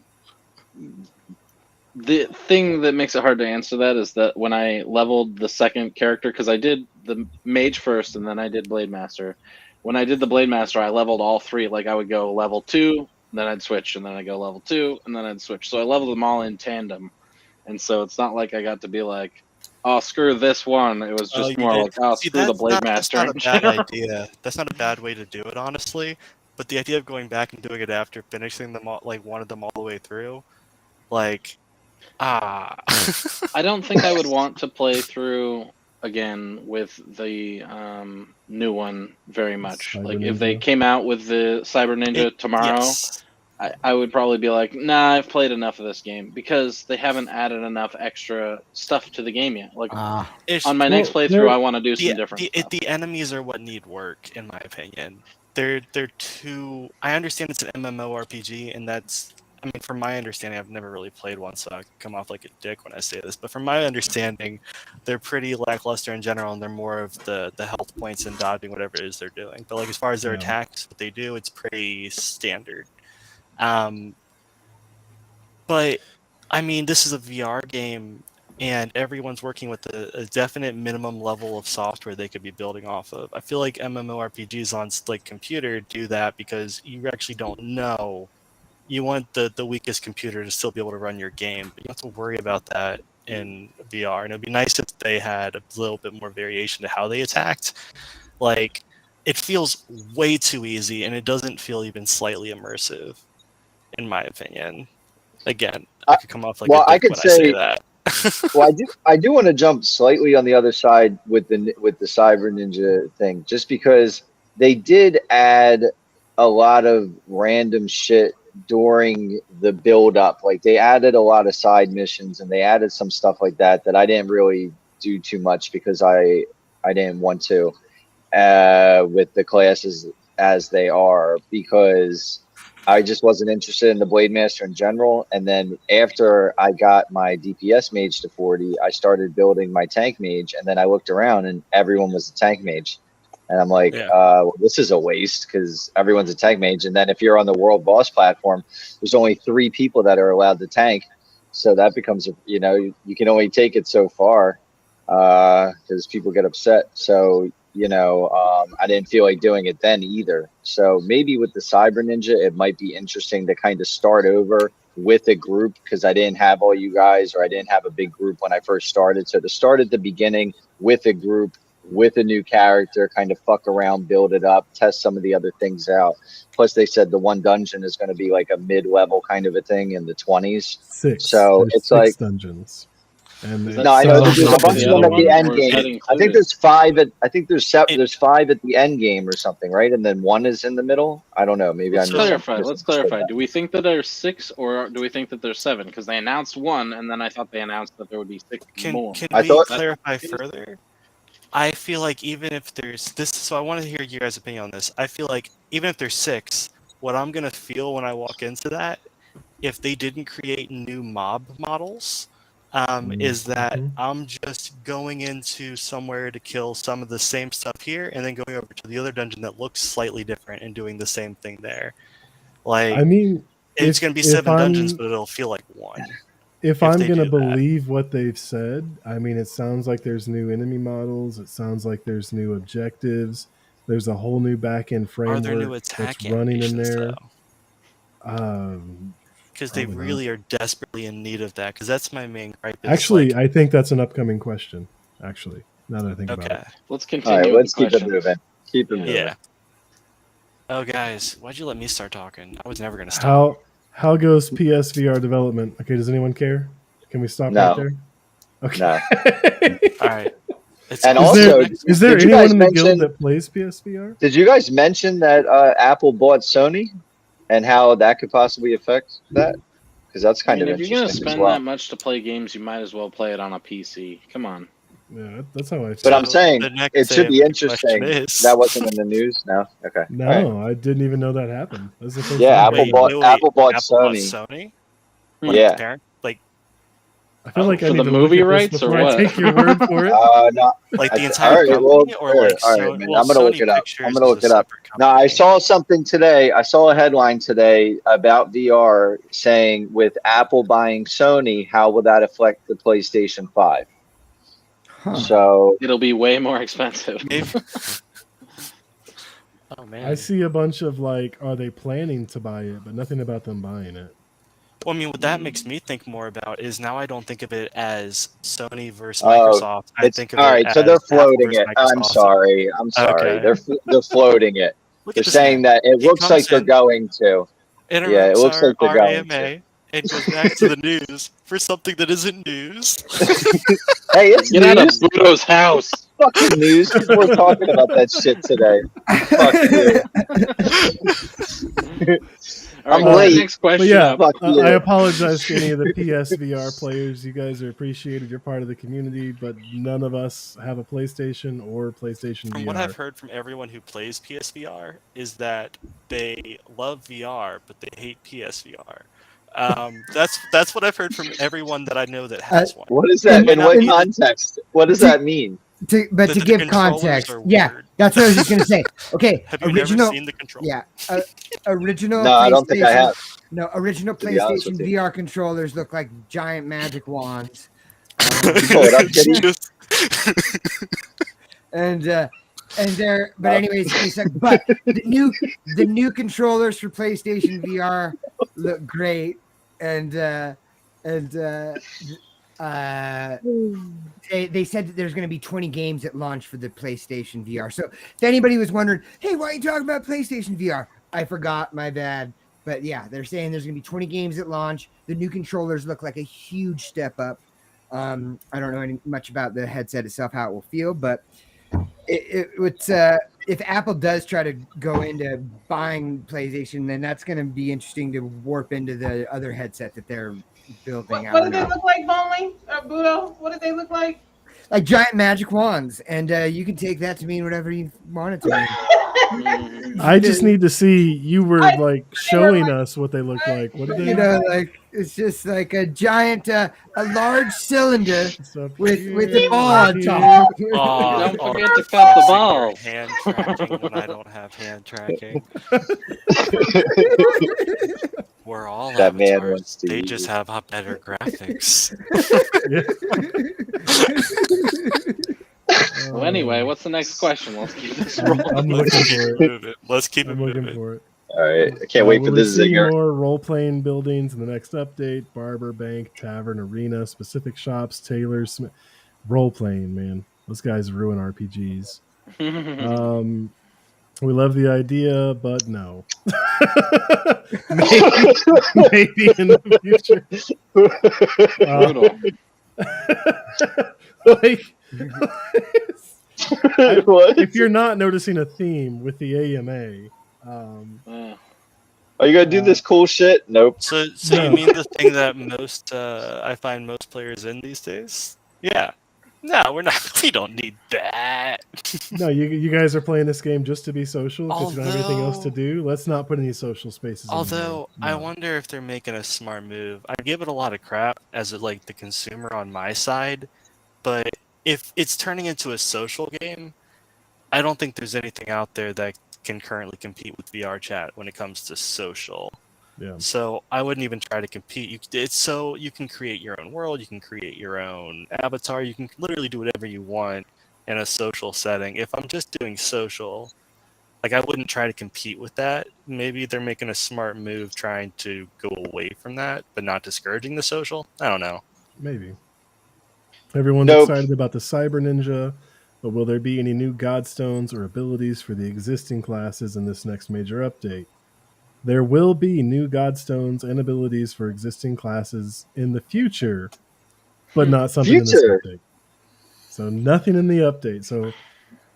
the thing that makes it hard to answer that is that when I leveled the second character, because I did the mage first and then I did blade master. When I did the blade master, I leveled all three. Like I would go level 2, then I'd switch, and then I'd go level 2, and then I'd switch. So I leveled them all in tandem. And so it's not like I got to be like, oh, screw this one. It was Oh, just you more did. like, oh, See, screw the that's Blade not Master a in bad general. idea. That's not a bad way to do it, honestly. But the idea of going back and doing it after finishing them all, like one of them all the way through, like, ah. I don't think I would want to play through again with the new one very much. Cyber Like if they Ninja. came out with the Cyber Ninja tomorrow, Yes. I would probably be like, nah, I've played enough of this game because they haven't added enough extra stuff to the game yet. Like It's, on my next Well, playthrough, I want to do some different stuff. the enemies are what need work, in my opinion. They're too. I understand it's an MMORPG, and that's. I mean, from my understanding, I've never really played one, so I come off like a dick when I say this. But from my understanding, they're pretty lackluster in general, and they're more of the health points and dodging whatever it is they're doing. But like as far as their Yeah. attacks, what they do, it's pretty standard. But I mean, this is a VR game, and everyone's working with a definite minimum level of software they could be building off of. I feel like MMORPGs on like computer do that because you actually don't know. You want the weakest computer to still be able to run your game, but you don't have to worry about that in VR. And it'd be nice if they had a little bit more variation to how they attacked. Like, it feels way too easy, and it doesn't feel even slightly immersive, in my opinion. Again, I could come off like well, a I dick could when I say say- that. Well, I do want to jump slightly on the other side with the Cyber Ninja thing, just because they did add a lot of random shit during the build up. Like they added a lot of side missions and they added some stuff like that I didn't really do too much because I didn't want to with the classes as they are, because I just wasn't interested in the Blade Master in general. And then after I got my DPS mage to 40, I started building my tank mage. And then I looked around and everyone was a tank mage. And I'm like, Yeah. well, this is a waste because everyone's a tank mage. And then if you're on the world boss platform, there's only 3 people that are allowed to tank. So that becomes, you can only take it so far because people get upset. So, I didn't feel like doing it then either. So maybe with the Cyber Ninja, it might be interesting to kind of start over with a group because I didn't have all you guys, or I didn't have a big group when I first started. So to start at the beginning with a group, with a new character, kind of fuck around, build it up, test some of the other things out. Plus, they said the one dungeon is going to be like a mid-level kind of a thing in the 20s. 6. So There's it's 6 like dungeons. And Is they- that no, I know six there's on a top of bunch the of them other at the one, end or is that game. I think included? there's 5 at. I think there's It- there's 5 at the end game or something, right? And then 1 is in the middle. I don't know. Maybe Let's I missed clarify. something. Let's clarify. Do we think that there's 6, or do we think that there's 7? Because they announced 1, and then I thought they announced that there would be 6 more. Can I we thought- clarify further? I feel like even if there's this, so I want to hear your guys' opinion on this. I feel like even if there's 6, what I'm gonna feel when I walk into that, if they didn't create new mob models, is that Mhm. I'm just going into somewhere to kill some of the same stuff here, and then going over to the other dungeon that looks slightly different and doing the same thing there. Like, I mean, it's if- gonna be if 7 dungeons, I'm- but it'll feel like 1. If if I'm they going to do that. believe what they've said, I mean, it sounds like there's new enemy models. It sounds like there's new objectives. There's a whole new back-end Are framework there new attack that's running in animations there. though? Because they Probably not. really are desperately in need of that. Because that's my main gripe. Is Actually, like, I think that's an upcoming question. Actually, now that I think about okay, it. Let's All continue. right, with let's the keep it questions. moving. Keep it Yeah. moving. yeah. Oh, guys, why'd you let me start talking? I was never gonna stop. How goes PSVR development? Okay, does anyone care? Can we stop No. right there? Okay. No. All right. It's And Is also, there, is there did you anyone guys in the mention- guild that plays PSVR? Did you guys mention that Apple bought Sony and how that could possibly affect that? Because that's I kind mean, of if you're gonna interesting as spend well. that much to play games, you might as well play it on a PC. Come on. Yeah, that's how I feel. But I'm So, saying the next it should be thing, the question interesting. is- That wasn't in the news. No. Okay. No, All right. I didn't even know that happened. That's the first Yeah, time. Apple bought- Apple bought Sony. Sony? Hmm. Like, Yeah. parent, like I feel like I For need the to movie look at this rights or before I what? take your word for it. No. the All entire right, company, well, or like all right, Sony? man, Well, I'm gonna Sony look it up. Pictures I'm gonna is look a it up. separate No, I company. saw something today. I saw a headline today about VR saying with Apple buying Sony, how will that affect the PlayStation 5? Huh. So It'll be way more expensive. Maybe. Oh man. I see a bunch of like, are they planning to buy it, but nothing about them buying it. Well, I mean, what that makes me think more about is now I don't think of it as Sony versus Oh, Microsoft. I it's think of all it right. So as they're Apple floating versus it. I'm Microsoft. sorry. I'm sorry. Okay. They're floating it. Look They're at this saying man. that it He looks like comes they're in, going to. Yeah, it interrupts looks like they're our going to. AMA, and goes back to the news for something that isn't news. Hey, it's Get out of news. Budo's house. Fucking news. People are talking about that shit today. Fuck you. All right, I'm get the late. next question But yeah, up. Fuck you. I apologize to any of the PSVR players. You guys are appreciated. You're part of the community, but none of us have a PlayStation or PlayStation From VR. what I've heard from everyone who plays PSVR is that they love VR, but they hate PSVR. That's what I've heard from everyone that I know that has one. What is It that? might In not what be the- context? What does that mean? But that to the give controllers context, are yeah, weird. that's what I was just gonna say. Okay, Have you original, never seen the controller? yeah, original No, I don't think I PlayStation. have. No, original To be honest PlayStation with you. VR controllers look like giant magic wands. Pull it up, kitty. And they're, but anyways, they said, but the new controllers for PlayStation VR look great, and they said that there's going to be 20 games at launch for the PlayStation VR. So if anybody was wondering, hey, why are you talking about PlayStation VR? I forgot, my bad. But yeah, they're saying there's going to be 20 games at launch. The new controllers look like a huge step up. I don't know much about the headset itself, how it will feel, but it's if Apple does try to go into buying PlayStation, then that's going to be interesting to warp into the other headset that they're building. What do they look like, Bonley? Budo? What do they look like? Like giant magic wands, and you can take that to mean whatever you want it to mean. I just need to see you were I- like showing us what they look like. What are they? You know, like it's just like a giant, a large cylinder Stuff with here, a ball right on here. top. Don't Oh, forget to cut the flexing ball. your hand tracking when I don't have hand tracking. We're all That man avatars. wants to They use just it. have better graphics. Well, anyway, what's the next question? Let's keep this I'm rolling. looking for it. Let's keep it I'm looking moving. for it. All right. I can't wait for will we this see zinger. more role-playing buildings in the next update? Barber, bank, tavern, arena, specific shops, tailors, role-playing. Man, those guys ruin RPGs. We love the idea, but no. maybe in the future. Brutal. Like, What? if you're not noticing a theme with the AMA, Are you gonna do this cool shit? Nope. So No. you mean the thing that most I find most players in these days? Yeah. No, we're not. We don't need that. no, you guys are playing this game just to be social because you don't have anything else to Although- do. Let's not put any social spaces. Although in the I game. No. wonder if they're making a smart move. I give it a lot of crap as like the consumer on my side, but if it's turning into a social game, I don't think there's anything out there that can currently compete with VR chat when it comes to social. Yeah. So I wouldn't even try to compete. It's so you can create your own world, you can create your own avatar, you can literally do whatever you want in a social setting. If I'm just doing social, like I wouldn't try to compete with that. Maybe they're making a smart move trying to go away from that, but not discouraging the social. I don't know. Maybe. Everyone's Nope. excited about the Cyber Ninja, but will there be any new Godstones or abilities for the existing classes in this next major update? There will be new Godstones and abilities for existing classes in the future, but not something in this Future. update. So nothing in the update. So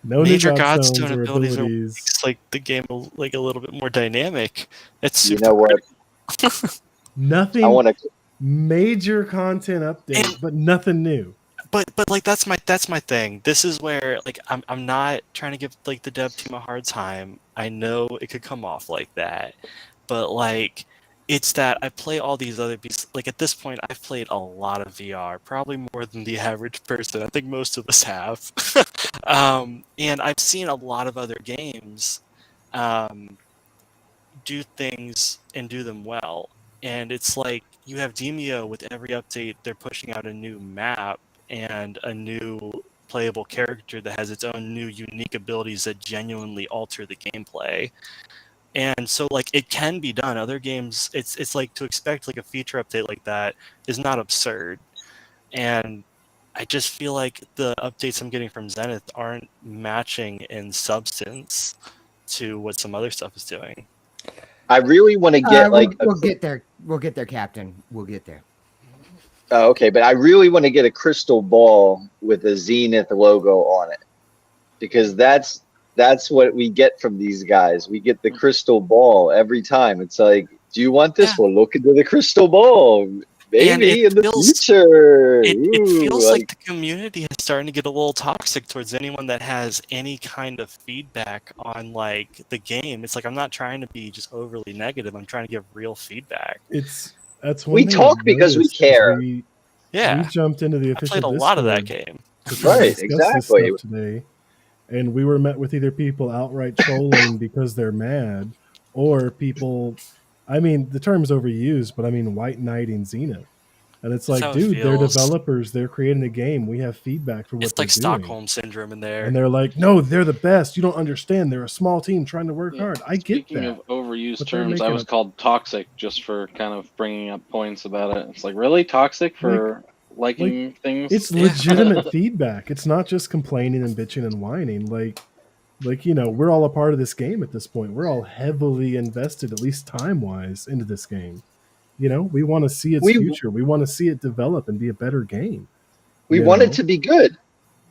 no Major new Godstones Godstone or abilities are abilities. makes like the game like a little bit more dynamic. It's You super know what? Nothing I want to. major content update, And- but nothing new. but like that's my thing. This is where like I'm not trying to give like the dev team a hard time. I know it could come off like that, but like it's that I play all these other pieces. Like at this point, I've played a lot of VR, probably more than the average person. I think most of us have, and I've seen a lot of other games do things and do them well. And it's like you have Demio with every update, they're pushing out a new map and a new playable character that has its own new unique abilities that genuinely alter the gameplay. And so like it can be done. Other games, it's like to expect like a feature update like that is not absurd. And I just feel like the updates I'm getting from Zenith aren't matching in substance to what some other stuff is doing. I really want to get like we'll get there. We'll get there, Captain. We'll get there. okay, but I really want to get a crystal ball with a Zenith logo on it, because that's what we get from these guys. We get the crystal ball every time. It's like, do you want this? Yeah. Well, look into the crystal ball. Maybe in the future. It feels Ooh, like the community is starting to get a little toxic towards anyone that has any kind of feedback on like the game. It's like I'm not trying to be just overly negative. I'm trying to give real feedback. That's one we thing talk I've because we noticed is care. we Yeah, jumped into the I official played a Discord lot of that game. to try to Right, discuss exactly. this stuff today, and we were met with either people outright trolling because they're mad, or people, I mean, the term's overused, but I mean white knighting Zenith. And it's That's like, how it dude, they're feels. developers. They're creating a game. We have feedback for what It's they're like doing. Stockholm syndrome in there. And they're like, no, they're the best. You don't understand. They're a small team trying to work hard. I get Speaking that. of overused But they're terms, I making was a- called toxic just for kind of bringing up points about it. It's like, really toxic for liking things? It's legitimate feedback. It's not just complaining and bitching and whining. Like, you know, we're all a part of this game at this point. We're all heavily invested, at least time-wise, into this game. You know, we want to see its We future. We want to see it develop and be a better game. we want it to be good.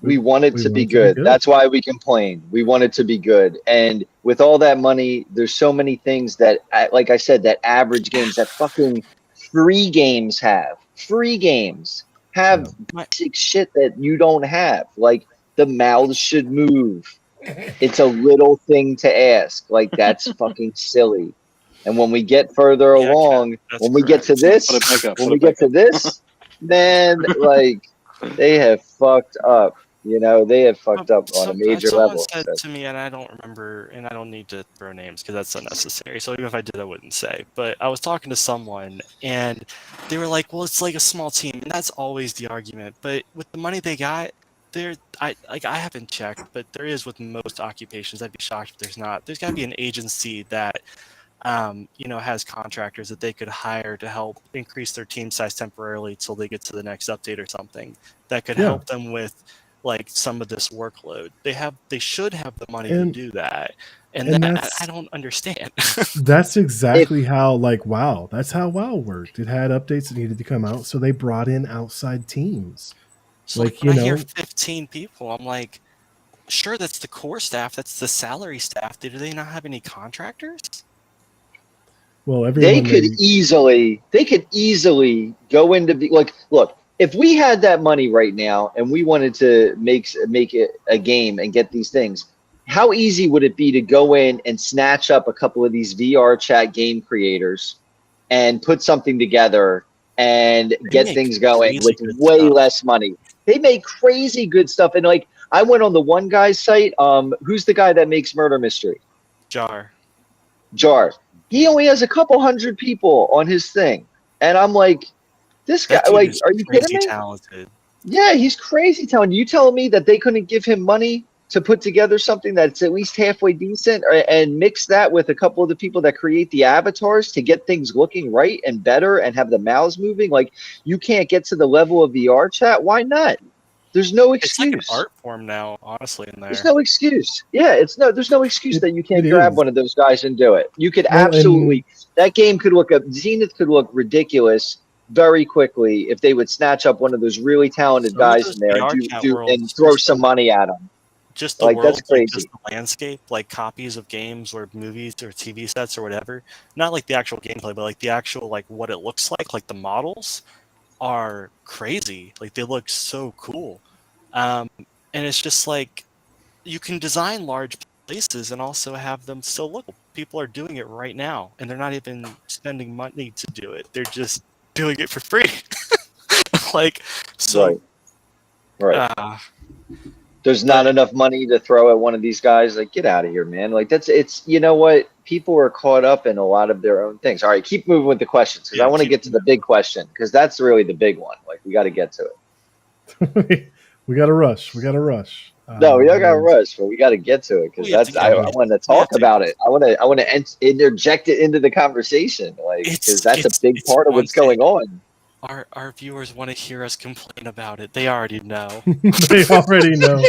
We want it to be good. That's why we complain. We want it to be good. And with all that money, there's so many things that, like I said, that average games, that fucking free games have. Free games have basic shit that you don't have. Like, the mouths should move. It's a little thing to ask. Like, that's fucking silly. And when we get further along, when we get to this, man, like, they have fucked up. You know, they have fucked up on a major level. Someone said to me, and I don't remember, and I don't need to throw names because that's unnecessary. So even if I did, I wouldn't say. But I was talking to someone, and they were like, "Well, it's like a small team," and that's always the argument. But with the money they got, I haven't checked, but there is with most occupations. I'd be shocked if there's not. There's got to be an agency that has contractors that they could hire to help increase their team size temporarily till they get to the next update or something that could help them with like some of this workload. They should have the money to do that. And that, I don't understand. That's exactly how that's how WoW worked. It had updates that needed to come out, so they brought in outside teams. So like when I hear 15 people, I'm like, sure, that's the core staff, that's the salary staff. Do they not have any contractors? Well, they could easily go into look, if we had that money right now and we wanted to make it a game and get these things, how easy would it be to go in and snatch up a couple of these VR chat game creators and put something together and get things going with way less money? They make crazy good stuff. And like, I went on the one guy's site. Who's the guy that makes Murder Mystery? Jar. He only has a couple hundred people on his thing. And I'm like, this guy, like, are you kidding me? Talented. Yeah, he's crazy talented. You telling me that they couldn't give him money to put together something that's at least halfway decent and mix that with a couple of the people that create the avatars to get things looking right and better and have the mouths moving? Like, you can't get to the level of VR chat. Why not? There's no excuse. It's like an art form now, honestly, in there. There's no excuse. Yeah, there's no excuse that you can't grab one of those guys and do it. You could absolutely, that game could Zenith could look ridiculous very quickly if they would snatch up one of those really talented guys in there and throw some money at them. Just the world, that's crazy. Like just the landscape, like copies of games or movies or TV sets or whatever. Not like the actual gameplay, but like the actual, like what it looks like the models are crazy. Like they look so cool. And it's just like you can design large places and also have them still look. People are doing it right now, and they're not even spending money to do it. They're just doing it for free. Like, so right. There's not enough money to throw at one of these guys. Like, get out of here, man. Like, it's you know what? People are caught up in a lot of their own things. All right, keep moving with the questions because I want to get to the big question because that's really the big one. Like, we got to get to it. We got to rush. No, we don't got to rush, but we got to get to it because We have to that's get I it. want to We have talk to. about it. I want to interject it into the conversation, like because that's a big part of what's going on. Our viewers want to hear us complain about it. They already know. They already know.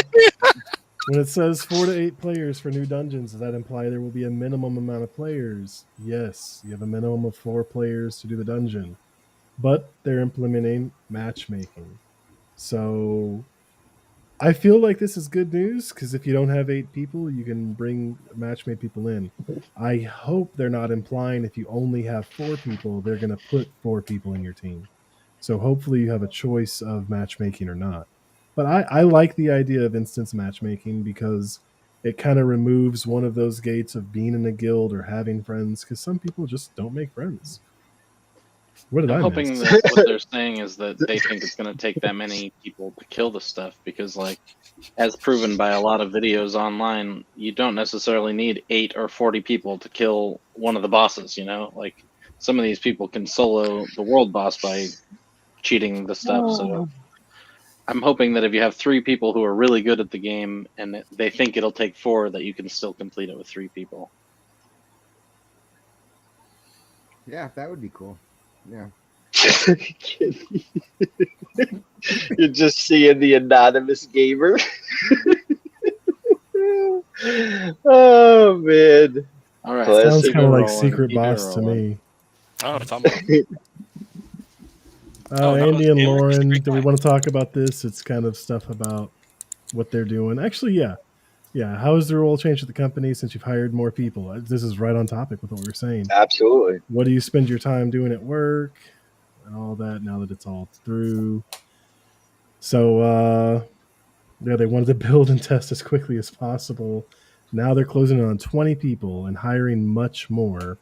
When it says 4 to 8 players for new dungeons, does that imply there will be a minimum amount of players? Yes, you have a minimum of 4 players to do the dungeon, but they're implementing matchmaking. So I feel like this is good news because if you don't have 8 people, you can bring matchmade people in. I hope they're not implying if you only have 4 people, they're going to put 4 people in your team. So hopefully you have a choice of matchmaking or not. But I like the idea of instance matchmaking because it kind of removes one of those gates of being in a guild or having friends because some people just don't make friends. What did I'm I hoping miss? that what they're saying is that they think it's going to take that many people to kill the stuff because, like, as proven by a lot of videos online, you don't necessarily need 8 or 40 people to kill one of the bosses. You know, like some of these people can solo the world boss by cheating the stuff. So I'm hoping that if you have 3 people who are really good at the game and they think it'll take 4, that you can still complete it with 3 people. Yeah, that would be cool. Yeah. You're just seeing the anonymous gamer. Oh man! All right, Classic. Sounds keep kind it of like rolling, secret keep it boss to rolling. me. Oh, it's on. Oh, no, Andy it's and gamer. He's a Lauren, great do we guy. want to talk about this? It's kind of stuff about what they're doing. Actually, yeah. Yeah. How has the role changed at the company since you've hired more people? This is right on topic with what we were saying. Absolutely. What do you spend your time doing at work and all that now that it's all through? So, yeah, they wanted to build and test as quickly as possible. Now they're closing in on 20 people and hiring much more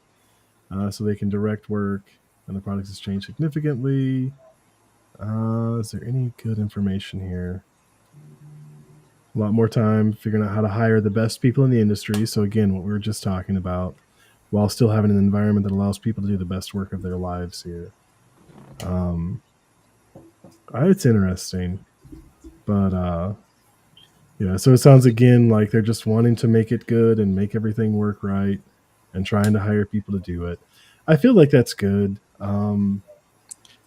so they can direct work, and the product has changed significantly. Is there any good information here? A lot more time figuring out how to hire the best people in the industry. So again, what we were just talking about, while still having an environment that allows people to do the best work of their lives here. It's interesting, but yeah. So it sounds again like they're just wanting to make it good and make everything work right, and trying to hire people to do it. I feel like that's good.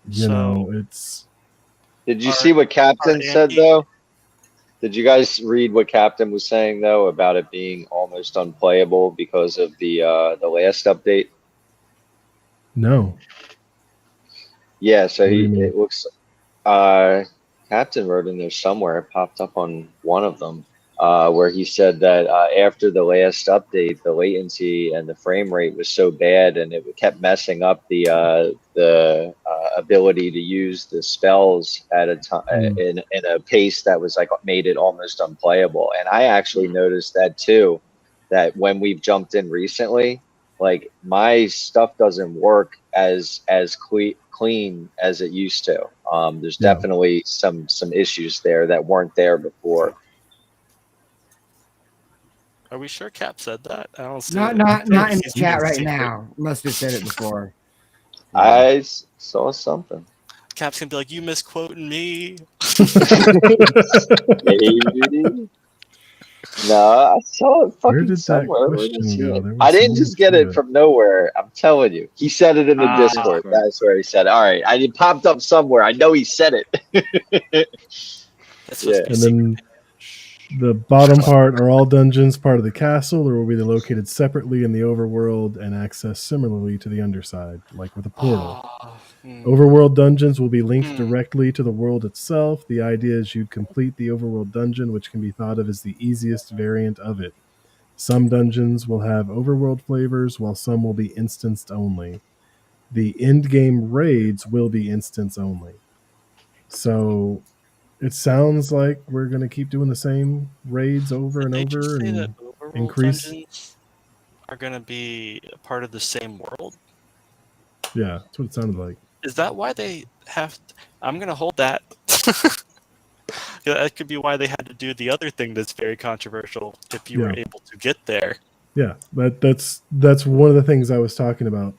It's. Did you see what Captain said though? Did you guys read what Captain was saying though about it being almost unplayable because of the last update? No. Yeah, so it looks Captain wrote in there somewhere, it popped up on one of them, where he said that after the last update, the latency and the frame rate was so bad, and it kept messing up the ability to use the spells at a time in a pace that was like made it almost unplayable. And I actually noticed that too, that when we've jumped in recently, like my stuff doesn't work as clean as it used to. There's definitely some issues there that weren't there before. Are we sure Cap said that? I don't see Not it. not in the chat right now. Must have said it before. I saw something. Cap's gonna be like, "You misquoting me." Maybe. No, I saw it fucking somewhere. Where did I see it? I didn't just get it from nowhere. I'm telling you. He said it in the Discord. That's where he said it. All right. It popped up somewhere. I know he said it. That's And then the bottom part, are all dungeons part of the castle, or will be located separately in the overworld and accessed similarly to the underside, like with a portal? Overworld dungeons will be linked directly to the world itself. The idea is you'd complete the overworld dungeon, which can be thought of as the easiest variant of it. Some dungeons will have overworld flavors, while some will be instanced only. The end game raids will be instance only. So it sounds like we're going to keep doing the same raids over and over and increase. Dungeons are going to be part of the same world. Yeah, that's what it sounded like. Is that why they have? I'm going to hold that. That could be why they had to do the other thing that's very controversial. If you were able to get there. Yeah, that's one of the things I was talking about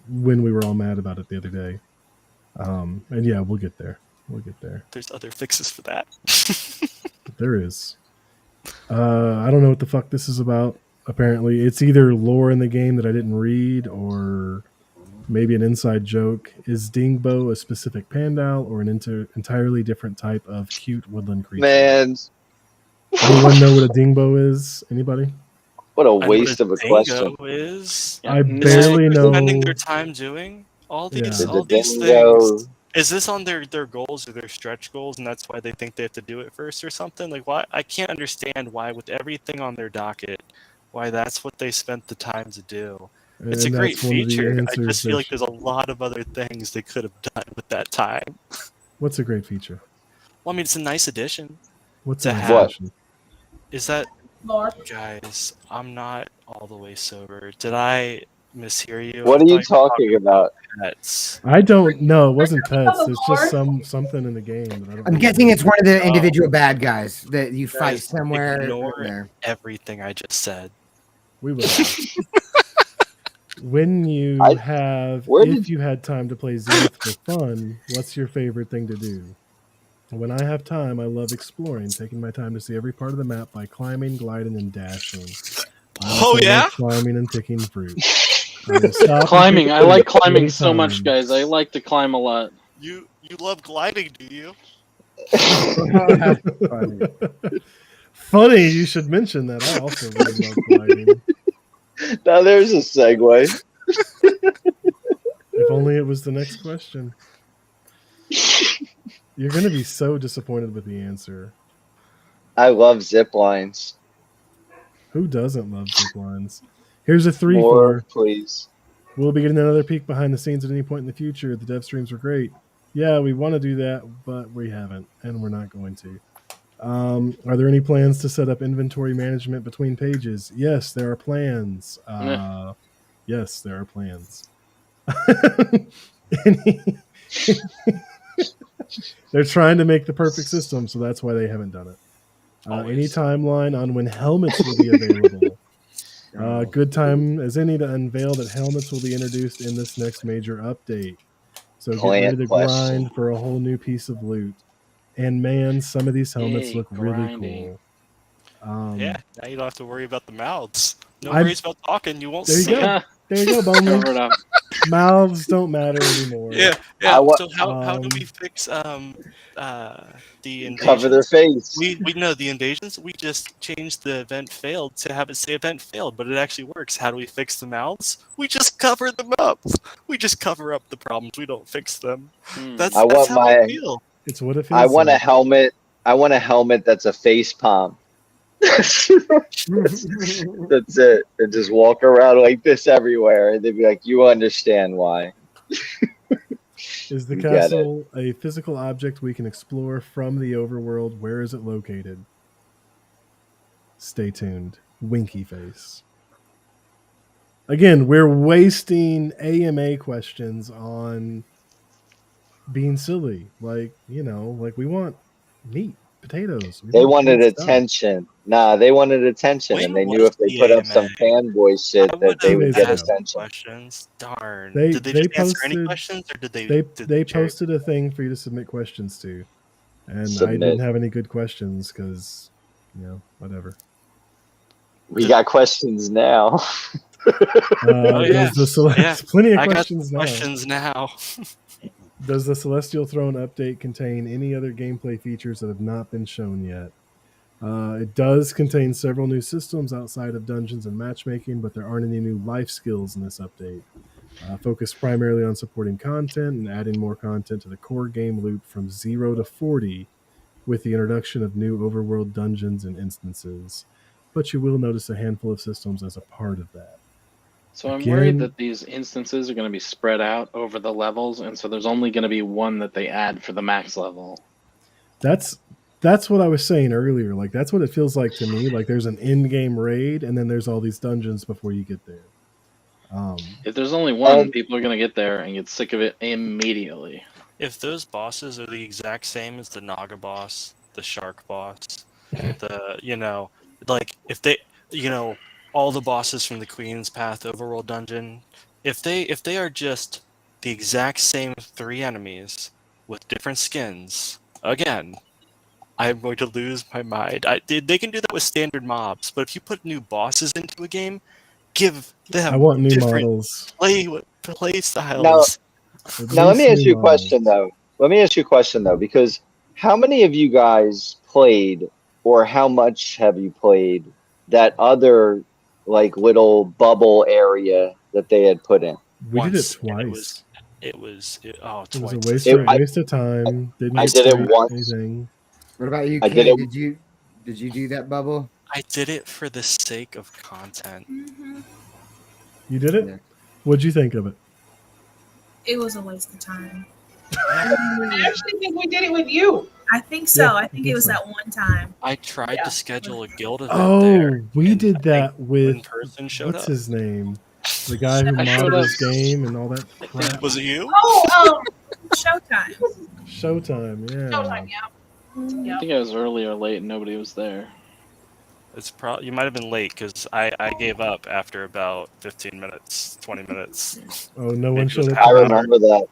when we were all mad about it the other day. And yeah, we'll get there. We'll get there. There's other fixes for that. There is. I don't know what the fuck this is about. Apparently, it's either lore in the game that I didn't read, or maybe an inside joke. Is Dingbo a specific Pandal or an entirely different type of cute woodland creature? Man, Anyone know what a Dingbo is? Anybody? what a I know what waste a of a question. dingo is. Yeah, I no, barely They're know. spending their time doing all these Yeah. The all these dingo. things. Is this on their goals or their stretch goals, and that's why they think they have to do it first or something? Like, why? I can't understand why, with everything on their docket, why that's what they spent the time to do. It's a And great that's one of the feature. I answers. just feel like there's a lot of other things they could have done with that time. What's a great feature? Well, I mean, it's a nice addition. What's To a nice have- addition? Is that, Lord. guys? I'm not all the way sober. Did I mishear you? What I are you thought talking about? pets. I don't know. It wasn't pets. the It's just lore? something in the game. That I don't I'm know. guessing it's one of the Oh. individual bad guys that you fight Guys, somewhere. ignore There. everything I just said. We will. When you I- have, where if did- you had time to play Zenith for fun, what's your favorite thing to do? When I have time, I love exploring, taking my time to see every part of the map by climbing, gliding, and dashing. I also love climbing and picking fruit. I will stop and climbing. pick I like fruit climbing many so much, times. guys. I like to climb a lot. You love gliding, do you? Funny, you should mention that. I also really love gliding. Now there's a segue. If only it was the next question. You're going to be so disappointed with the answer. I love zip lines. Who doesn't love zip lines? Here's a 3 More, for. please. We'll be getting another peek behind the scenes at any point in the future. The dev streams were great. Yeah, we want to do that, but we haven't, and we're not going to. Are there any plans to set up inventory management between pages? Yes, there are plans. Yes, there are plans. They're trying to make the perfect system, so that's why they haven't done it. Any timeline on when helmets will be available? Good time as any to unveil that helmets will be introduced in this next major update. So get ready to grind for a whole new piece of loot. And man, some of these helmets Yay, look really grinding. cool. Yeah, now you don't have to worry about the mouths. No I'm- worries about talking. You won't There you see. go. There you go, Bowman. Cover it up. Mouths don't matter anymore. Yeah. So how do we fix the invasions? Cover their face. We know the invasions. We just changed the event failed to have it say event failed, but it actually works. How do we fix the mouths? We just cover them up. We just cover up the problems. We don't fix them. That's I want how I feel. It's what it feels I want a like. helmet. I want a helmet that's a face palm. That's it. And just walk around like this everywhere. And they'd be like, you understand why. Is the You get castle a physical object we can explore from the overworld? Where is it located? Stay tuned. Winky face. Again, we're wasting AMA questions on being silly. Like, like we want meat, potatoes. We They want wanted good stuff. attention. Nah, they wanted attention, When and they was knew if they the put up some AMA? fanboy shit I that they would would've get asked attention. questions. Darn. They- Did they they just answer any posted- questions, or did they? They cherry- posted a thing for you to submit questions to, and I Submit. didn't have any good questions because, whatever. We got questions now. Oh, yeah. Does the Yeah. plenty of I got questions now. questions now. Does the Celestial Throne update contain any other gameplay features that have not been shown yet? It does contain several new systems outside of dungeons and matchmaking, but there aren't any new life skills in this update. Focused primarily on supporting content and adding more content to the core game loop from 0 to 40 with the introduction of new overworld dungeons and instances. But you will notice a handful of systems as a part of that. So I'm Again- worried that these instances are going to be spread out over the levels, and so there's only going to be one that they add for the max level. That's what I was saying earlier. Like, that's what it feels like to me. Like, there's an in-game raid, and then there's all these dungeons before you get there. If there's only one, people are going to get there and get sick of it immediately. If those bosses are the exact same as the Naga boss, the Shark boss, if they, all the bosses from the Queen's Path Overworld dungeon, if they are just the exact same 3 enemies with different skins, again, I'm going to lose my mind. They can do that with standard mobs, but if you put new bosses into a game, give them I want new different models. play Now, styles. At now let me least ask new you a question models. though. Let me ask you a question though, because how many of you guys played, or how much have you played that other like little bubble area that they had put in? We did it Once, and twice. it was It was a twice. waste of time. Didn't I did it create once. anything. What about you, I did Kay? it. Did you do that bubble? I did it for the sake of content. Hmm. You did it? Yeah. What'd you think of it? It was a waste of time. I actually think we did it with you. I think so. Yeah, I think it was so. that one time. I tried Yeah. to schedule a guild event Oh, there. we and did I that think with one person showed what's up. his name? The guy who I showed modded up. his game and all that I think- crap. Was it you? Oh, Showtime. Showtime, yeah. Showtime, yeah. I Yeah. think I was early or late and nobody was there. It's you might have been late because I gave up after about 15 minutes, 20 minutes. Oh, no Maybe one it was showed up. half I an hour. remember that.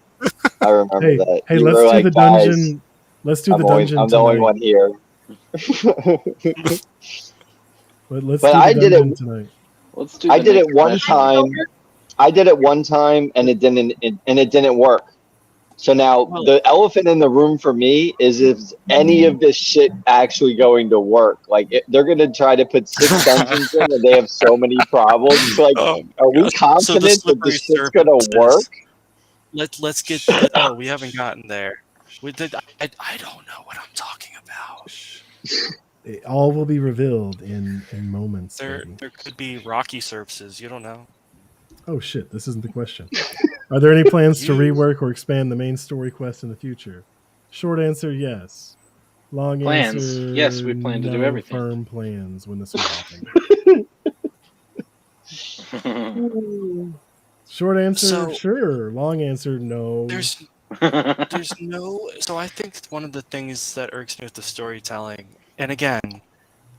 I remember Hey, that. hey, You let's were do like, the "Guys, dungeon. Let's do the dungeon I'm the only tonight. one here." Let's But do I the did it. dungeon tonight. Let's do. I the did it next one session. time. I did it one time, and it didn't work. So now Well- the elephant in the room for me is any of this shit actually going to work? Like they're going to try to put 6 dungeons in, and they have so many problems. Like, Oh my are we gosh. So the confident that slippery this shit's going to surface work? Let's get. Oh, we haven't gotten there. We did. I don't know what I'm talking about. It all will be revealed in moments. There Baby. could be rocky surfaces. You don't know. Oh shit! This isn't the question. Are there any plans to You- rework or expand the main story quest in the future? Short answer: yes. Long Plans? answer: Yes, we plan to do no everything. firm plans when this will happen. Short answer: So- sure. Long answer: no. There's no. So I think one of the things that irks me with the storytelling, and again,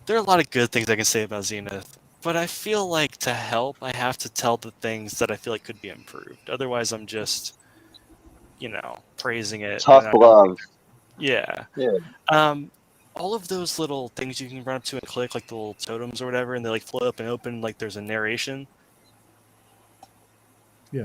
there are a lot of good things I can say about Zenith, but I feel like to help, I have to tell the things that I feel like could be improved. Otherwise, I'm just, praising it. Tough and I don't love. think- Yeah. Yeah. All of those little things you can run up to and click, like the little totems or whatever, and they like float up and open, like there's a narration. Yeah,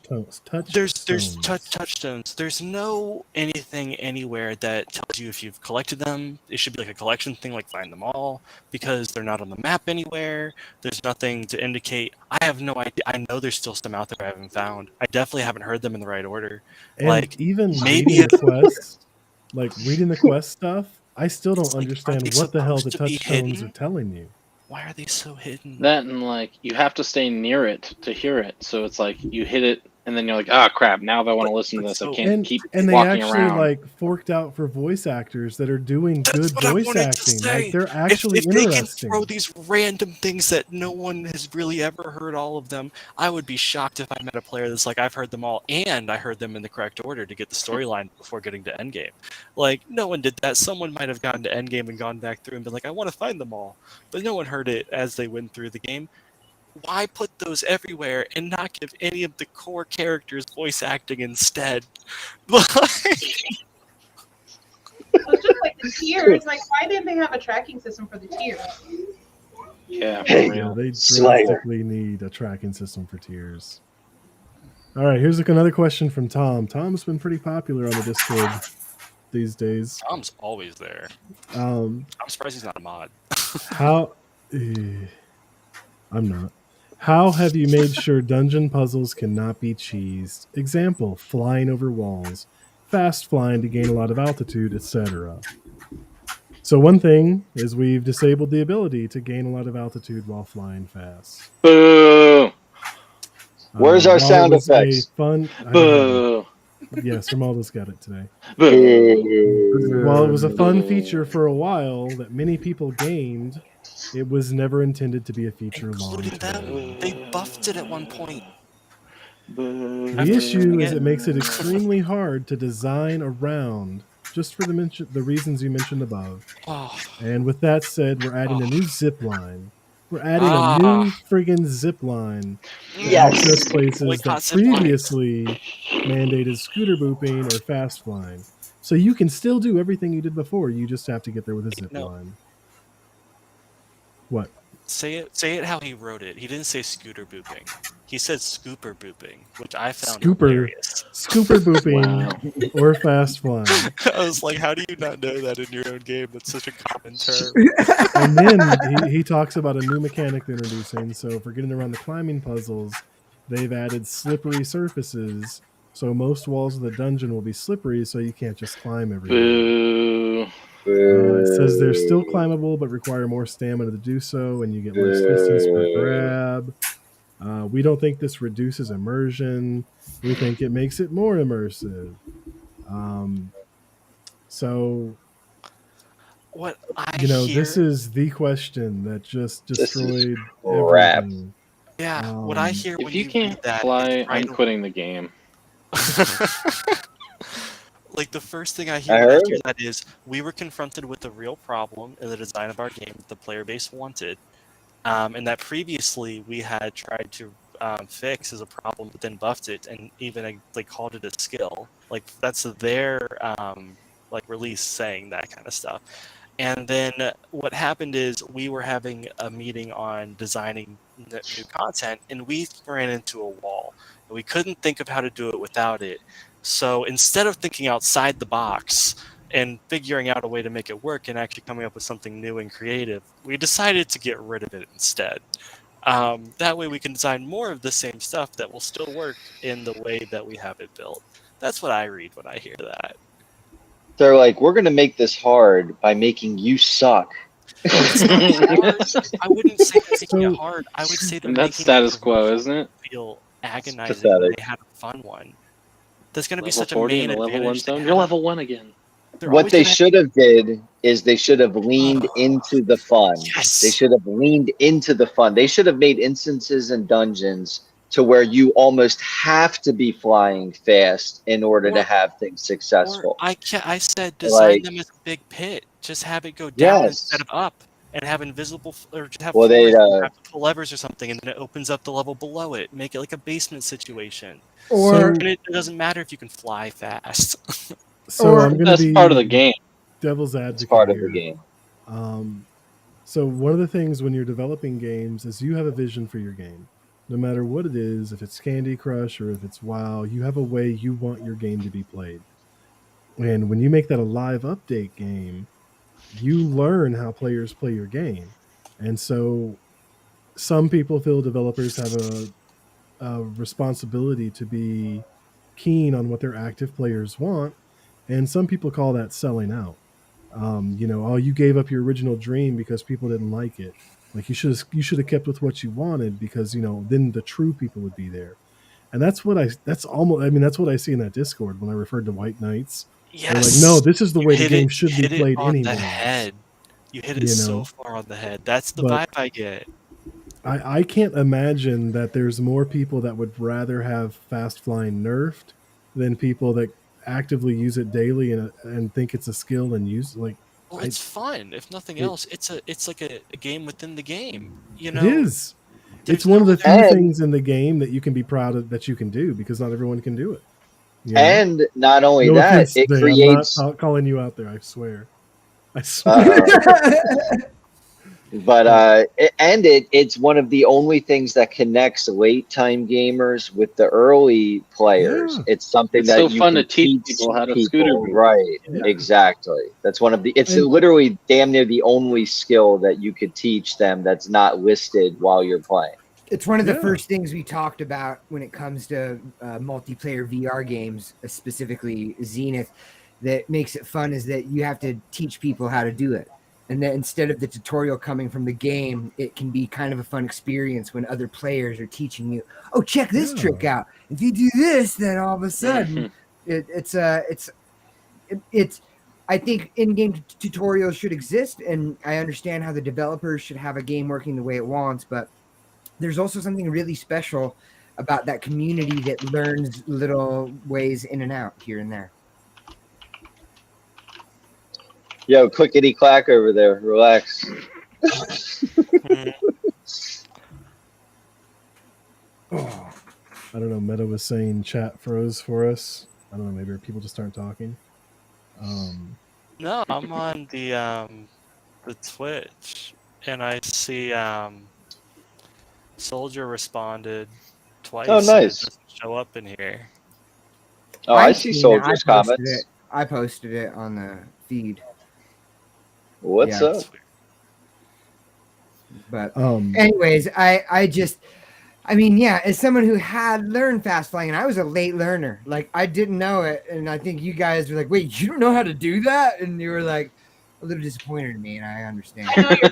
There's touchstones. touchstones. There's no anything anywhere that tells you if you've collected them. It should be like a collection thing, like find them all, because they're not on the map anywhere. There's nothing to indicate. I have no idea. I know there's still some out there I haven't found. I definitely haven't heard them in the right order. And like, even maybe reading the quest, like reading the quest stuff, I still don't It's like, are understand they what the hell the supposed to be touchstones hidden? are telling you. Why are they so hidden? That and like you have to stay near it to hear it. So it's like you hit it and then you're like, ah, crap! Now if I want to listen to but this, I so- can't keep And they walking actually around. like forked out for voice actors that are doing That's good what I voice wanted to acting. say. Like they're actually if they can interesting. throw these random things that no one has really ever heard all of them, I would be shocked if I met a player that's like, I've heard them all and I heard them in the correct order to get the storyline before getting to endgame. Like, no one did that. Someone might have gotten to endgame and gone back through and been like, I want to find them all. But no one heard it as they went through the game. Why put those everywhere and not give any of the core characters voice acting instead? It's just like the tiers. Like, why didn't they have a tracking system for the tiers? Yeah, Hey, for Yeah, real. they Slayer. drastically need a tracking system for tiers. All right, here's another question from Tom. Tom's been pretty popular on the Discord these days. Tom's always there. Um, I'm surprised he's not a mod. how? I'm not. How have you made sure dungeon puzzles cannot be cheesed? Example: flying over walls, fast flying to gain a lot of altitude, etc. So one thing is we've disabled the ability to gain a lot of altitude while flying fast. Boo! Where's our While it sound was a effects? Fun. I don't know. Boo! Yes, Romaldo's got it today. Boo! While it was a fun feature for a while that many people gained, it was never intended to be a feature long Including term. them. They buffed it at one point. Boo! The issue is it makes it extremely hard to design around, just for the reasons you mentioned above. Oh, And with that said, we're adding a new zip line. We're adding a new friggin' zip line to access Yes. places Boycott that zip lines. previously mandated scooter booping or fast flying. So you can still do everything you did before. You just have to get there with a zip No. line. What? Say it how he wrote it. He didn't say scooter booping. He said scooper booping, which I found hilarious. Scooper booping, Wow. or fast flying. I was like, how do you not know that in your own game? That's such a common term. And then he talks about a new mechanic they're introducing. So for getting around the climbing puzzles, they've added slippery surfaces. So most walls of the dungeon will be slippery, so you can't just climb everywhere. Boo. It says they're still climbable, but require more stamina to do so, and you get less distance per grab. We don't think this reduces immersion. We think it makes it more immersive. So, What I hear, this is the question that just This is destroyed crap. everything. yeah, what I hear If when you read can't that, fly, it's right I'm quitting the game. Like the first thing I I hear when I heard hear it. that is we were confronted with a real problem in the design of our game that the player base wanted, and that previously we had tried to fix as a problem, but then buffed it and even like called it a skill. Like that's their like release saying that kind of stuff. And then what happened is we were having a meeting on designing new content, and we ran into a wall. And we couldn't think of how to do it without it. So instead of thinking outside the box and figuring out a way to make it work and actually coming up with something new and creative, we decided to get rid of it instead. That way we can design more of the same stuff that will still work in the way that we have it built. That's what I read when I hear that. They're like, we're going to make this hard by making you suck. It's not hard. I wouldn't say they're making it hard. I would say they're And that's making status it quo, isn't it? feel agonizing when pathetic. they had a fun one. There's going to be Level such a 40 main in the level 1 advantage. zone. You're level 1 again. What they should have did is they should have leaned into the fun. Yes. They should have leaned into the fun. They should have made instances and dungeons to where you almost have to be flying fast in order to have things successful. I said design Like, them as a big pit. Just have it go down yes. instead of up, and have invisible or just have Well, they, floors and have to pull levers or something, and then it opens up the level below it. Make it like a basement situation. Or And it doesn't matter if you can fly fast. So I'm going to That's be part of the game. devil's advocate. It's part of here. the game. So one of the things when you're developing games is you have a vision for your game. No matter what it is, if it's Candy Crush or if it's WoW, you have a way you want your game to be played. And when you make that a live update game, you learn how players play your game. And so some people feel developers have a responsibility to be keen on what their active players want. And some people call that selling out. You gave up your original dream because people didn't like it. Like you should have kept with what you wanted because then the true people would be there. And that's what I see in that Discord when I referred to White Knights. Yes. They're like, no, this is the way the game should be hit played it on anyway. the head. You hit it so far on the head. That's the vibe I get. I can't imagine that there's more people that would rather have fast flying nerfed than people that actively use it daily and think it's a skill and use like. Well, it's fun. If nothing else, it's like a game within the game. It is. It's one of the few things in the game that you can be proud of that you can do because not everyone can do it. And not only No that, offense, it Dave, creates. I'm not calling you out there. I swear. But it's one of the only things that connects late time gamers with the early players. Yeah. It's something It's that so you fun can to teach people how to scooter boop. Right. Yeah. Exactly. That's one of the. It's literally damn near the only skill that you could teach them that's not listed while you're playing. It's one of the first things we talked about when it comes to multiplayer VR games, specifically Zenith, that makes it fun is that you have to teach people how to do it. And then instead of the tutorial coming from the game, it can be kind of a fun experience when other players are teaching you, oh, check this trick out. If you do this, then all of a sudden I think in-game tutorials should exist, and I understand how the developers should have a game working the way it wants, but there's also something really special about that community that learns little ways in and out here and there. Yo, clickety clack over there. Relax. I don't know. Meta was saying chat froze for us. I don't know. Maybe people just aren't talking. No, I'm on the Twitch, and I see Soldier responded twice. Oh, And it nice. doesn't show up in here. Oh, I I've see seen it. I Soldier's posted comments. it. I posted it on the feed. What's Yeah. up? But Um, anyways, I mean, yeah, as someone who had learned fast flying, and I was a late learner, like I didn't know it, and I think you guys were like, "Wait, you don't know how to do that?" And you were like a little disappointed in me, and I understand. I know you're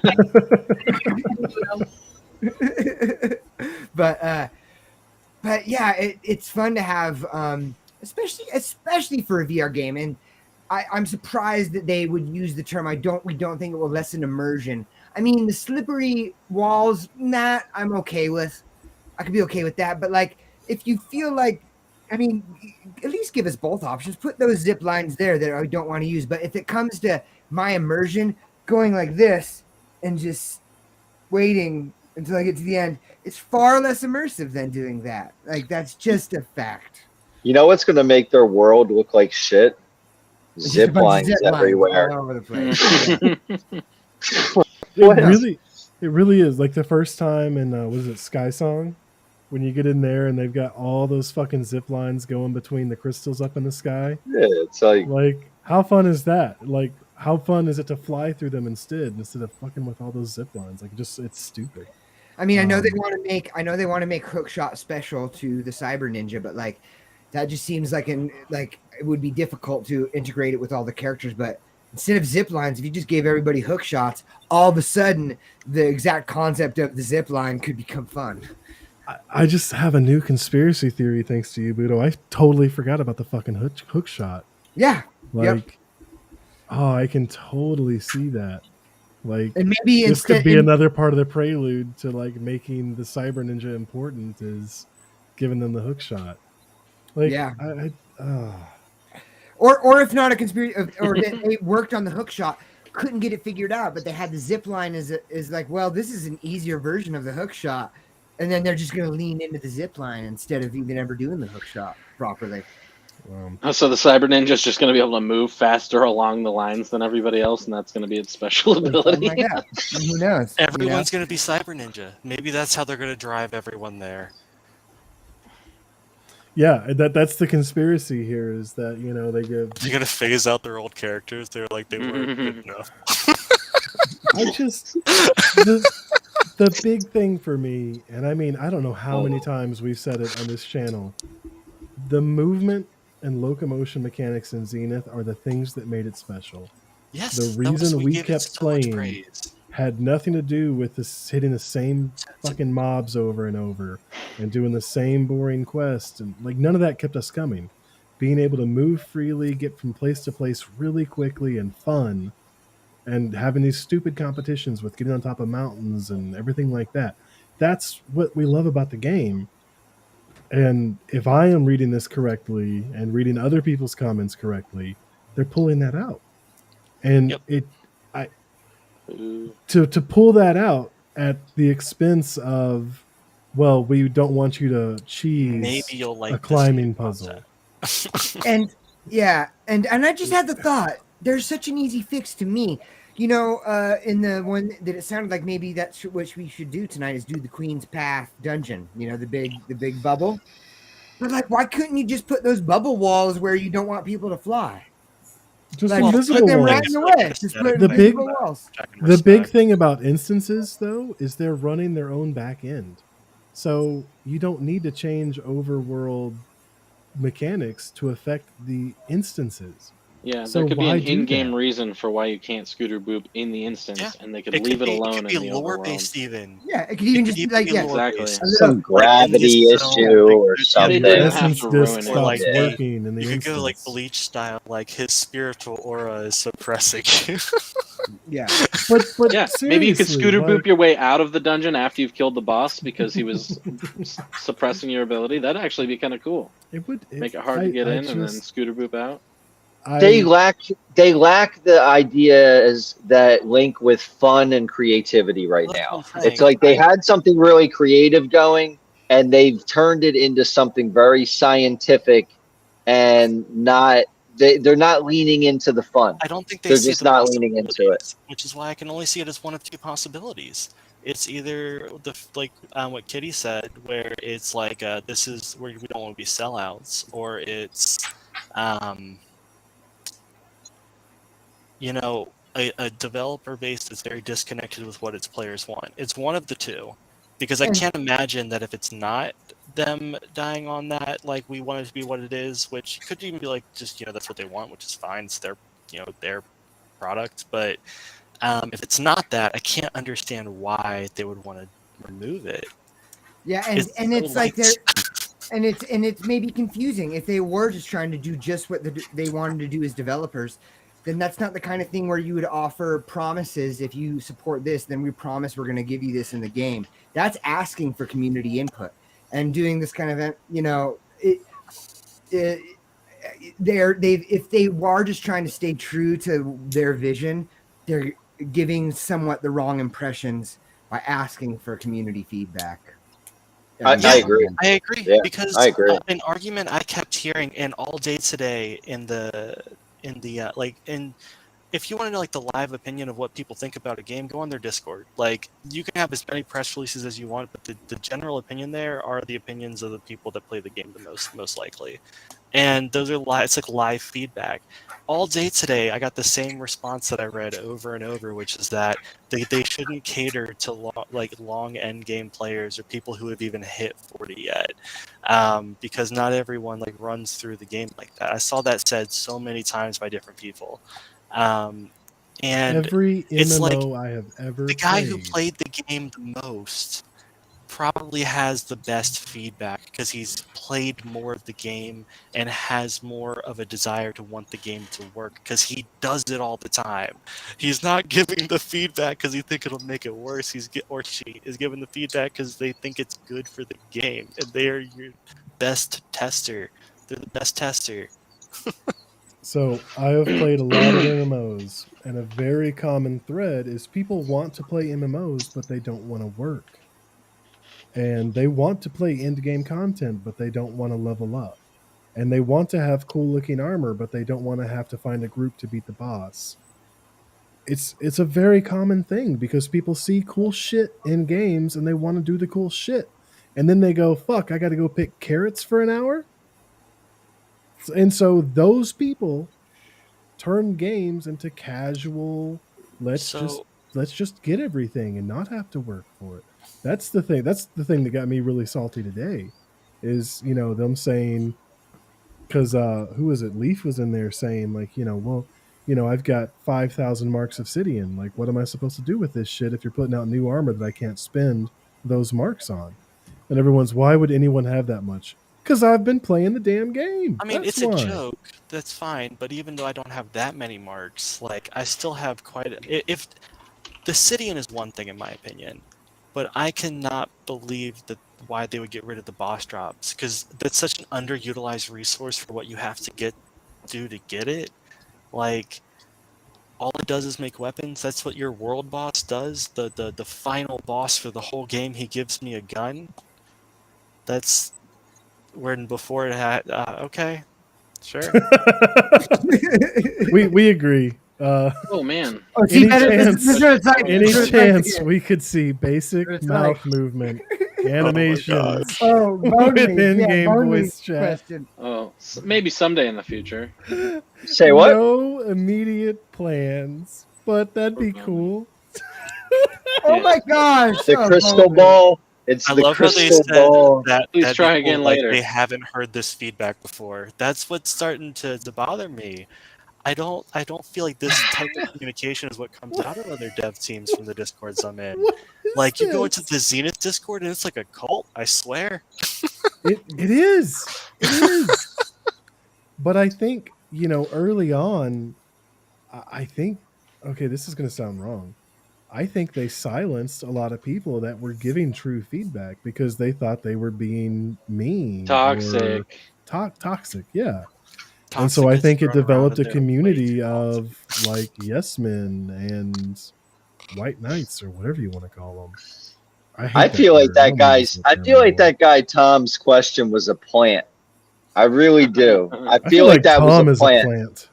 but yeah, it's fun to have, especially for a VR game, and I'm surprised that they would use the term. We don't think it will lessen immersion. I mean, the slippery walls, that I'm okay with. I could be okay with that. But like, if you feel like, I mean, at least give us both options. Put those zip lines there that I don't want to use. But if it comes to my immersion, going like this and just waiting until I get to the end, it's far less immersive than doing that. Like, that's just a fact. You know what's going to make their world look like shit? It's just a Zip bunch of lines zip lines everywhere. all over the place. What else? it really is like the first time in was it Sky Song, when you get in there and they've got all those fucking zip lines going between the crystals up in the sky. Yeah, it's like how fun is that? Like, how fun is it to fly through them instead of fucking with all those zip lines? Like, it's stupid. I mean, I know they want to make hookshot special to the Cyber Ninja, but like that just seems like it would be difficult to integrate it with all the characters. But instead of zip lines, if you just gave everybody hook shots, all of a sudden the exact concept of the zip line could become fun. I just have a new conspiracy theory thanks to you, Budo. I totally forgot about the fucking hook shot. Yeah. Like, oh, I can totally see that. Like, and maybe this could be another part of the prelude to like making the Cyber Ninja important, is giving them the hook shot. Like, yeah. Or if not a conspiracy, or they worked on the hook shot, couldn't get it figured out, but they had the zip line is like, well, this is an easier version of the hook shot, and then they're just going to lean into the zip line instead of even ever doing the hook shot properly. So the Cyber Ninja is just going to be able to move faster along the lines than everybody else, and that's going to be its special ability. Like that. Who knows? Everyone's going to be Cyber Ninja. Maybe that's how they're going to drive everyone there. Yeah, that's the conspiracy here, is that, you know, they're going to phase out their old characters. They're like, they weren't good enough. The big thing for me, and I mean, I don't know how many times we've said it on this channel, the movement and locomotion mechanics in Zenith are the things that made it special. Yes, the reason we kept so playing had nothing to do with this hitting the same fucking mobs over and over and doing the same boring quest, and like none of that kept us coming. Being able to move freely, get from place to place really quickly and fun, and having these stupid competitions with getting on top of mountains and everything like that. That's what we love about the game. And if I am reading this correctly and reading other people's comments correctly, they're pulling that out. And to pull that out at the expense of, well, we don't want you to cheese maybe you'll like a climbing puzzle. And yeah, and I just had the thought, there's such an easy fix to me. You know, in the one that it sounded like maybe that's what we should do tonight is do the Queen's Path dungeon. You know, the big bubble. But like, why couldn't you just put those bubble walls where you don't want people to fly? Just like, invisible put them walls. right in the way. Just put invisible walls. The big thing about instances, though, is they're running their own back end. So you don't need to change overworld mechanics to affect the instances. Yeah, so there could be an do in-game that? reason for why you can't scooter boop in the instance, and they could leave it alone in the overworld. Lore-based even. Yeah, it could even just be like, yeah, exactly. Some gravity issue or something. They didn't have to ruin it. Like Yeah. working in the You could instance. go like Bleach style, like his spiritual aura is suppressing you. Yeah. But Yeah, maybe you could seriously, scooter like, boop your way out of the dungeon after you've killed the boss because he was suppressing your ability. That'd actually be kind of cool. It would Make it hard to get in and then scooter boop out. They lack the idea as that link with fun and creativity right now. It's like they had something really creative going, and they've turned it into something very scientific and not they're not leaning into the fun. I don't think They're see just the not leaning into it. possibilities, which is why I can only see it as one of two possibilities. It's either what Kitty said, where it's like this is where we don't want to be sellouts, or it's a developer base that's very disconnected with what its players want. It's one of the two, because I can't imagine that if it's not them dying on that, like we want it to be what it is, which could even be like just that's what they want, which is fine. It's their their product, but if it's not that, I can't understand why they would want to remove it. Yeah, and it's like they're and it's maybe confusing. If they were just trying to do just what they wanted to do as developers, then that's not the kind of thing where you would offer promises. If you support this, then we promise we're going to give you this in the game. That's asking for community input and doing this kind of, if they are just trying to stay true to their vision, they're giving somewhat the wrong impressions by asking for community feedback. I agree. I agree, Yeah, because I agree. An argument I kept hearing and all day today if you want to know like the live opinion of what people think about a game, go on their Discord. Like, you can have as many press releases as you want, but the general opinion there are the opinions of the people that play the game the most likely. And those are live. It's like live feedback. All day today, I got the same response that I read over and over, which is that they shouldn't cater to long end game players or people who have even hit 40 yet, because not everyone runs through the game like that. I saw that said so many times by different people. And Every it's MMO I have ever the guy played. who played the game the most probably has the best feedback because he's played more of the game and has more of a desire to want the game to work because he does it all the time. He's not giving the feedback because he think it'll make it worse. She is giving the feedback because they think it's good for the game, and they are your best tester. They're the best tester. So I have played a lot of MMOs, and a very common thread is people want to play MMOs, but they don't want to work. And they want to play end-game content, but they don't want to level up. And they want to have cool-looking armor, but they don't want to have to find a group to beat the boss. It's a very common thing because people see cool shit in games, and they want to do the cool shit. And then they go, fuck, I got to go pick carrots for an hour? And so those people turn games into casual, let's just get everything and not have to work for it. That's the thing that got me really salty today is them saying, because who was it, Leaf was in there saying I've got 5,000 marks obsidian, like what am I supposed to do with this shit if you're putting out new armor that I can't spend those marks on? And everyone's, why would anyone have that much? Because I've been playing the damn game. I mean, That's it's why. a joke. That's fine. But even though I don't have that many marks, I still have if the Obsidian is one thing in my opinion, but I cannot believe why they would get rid of the boss drops, because that's such an underutilized resource for what you have to do to get it. All it does is make weapons. That's what your world boss does. The final boss for the whole game, he gives me a gun. That's when before it had okay, sure. we agree. Oh man. Any chance we could see basic mouth movement animations within Game Voice chat? Oh, maybe someday in the future. Say what? No immediate plans, but that'd be cool. Oh my gosh! The crystal ball. It's I the love how they crystal said ball. that. Please that'd try be cool, again later. They haven't heard this feedback before. That's what's starting to bother me. I don't feel like this type of communication is what comes out of other dev teams from the Discords I'm in. You go into the Zenith Discord and it's like a cult, I swear. It is. But I think, early on, I think, okay, this is going to sound wrong. I think they silenced a lot of people that were giving true feedback because they thought they were being mean. Toxic. Toxic, yeah. Toxic, and so I think it thrown around developed a in there community way too often. of yes men and white knights or whatever you want to call them. I feel like that guy Tom's question was a plant. I really do. I I feel like that was a Tom is a plan. plant.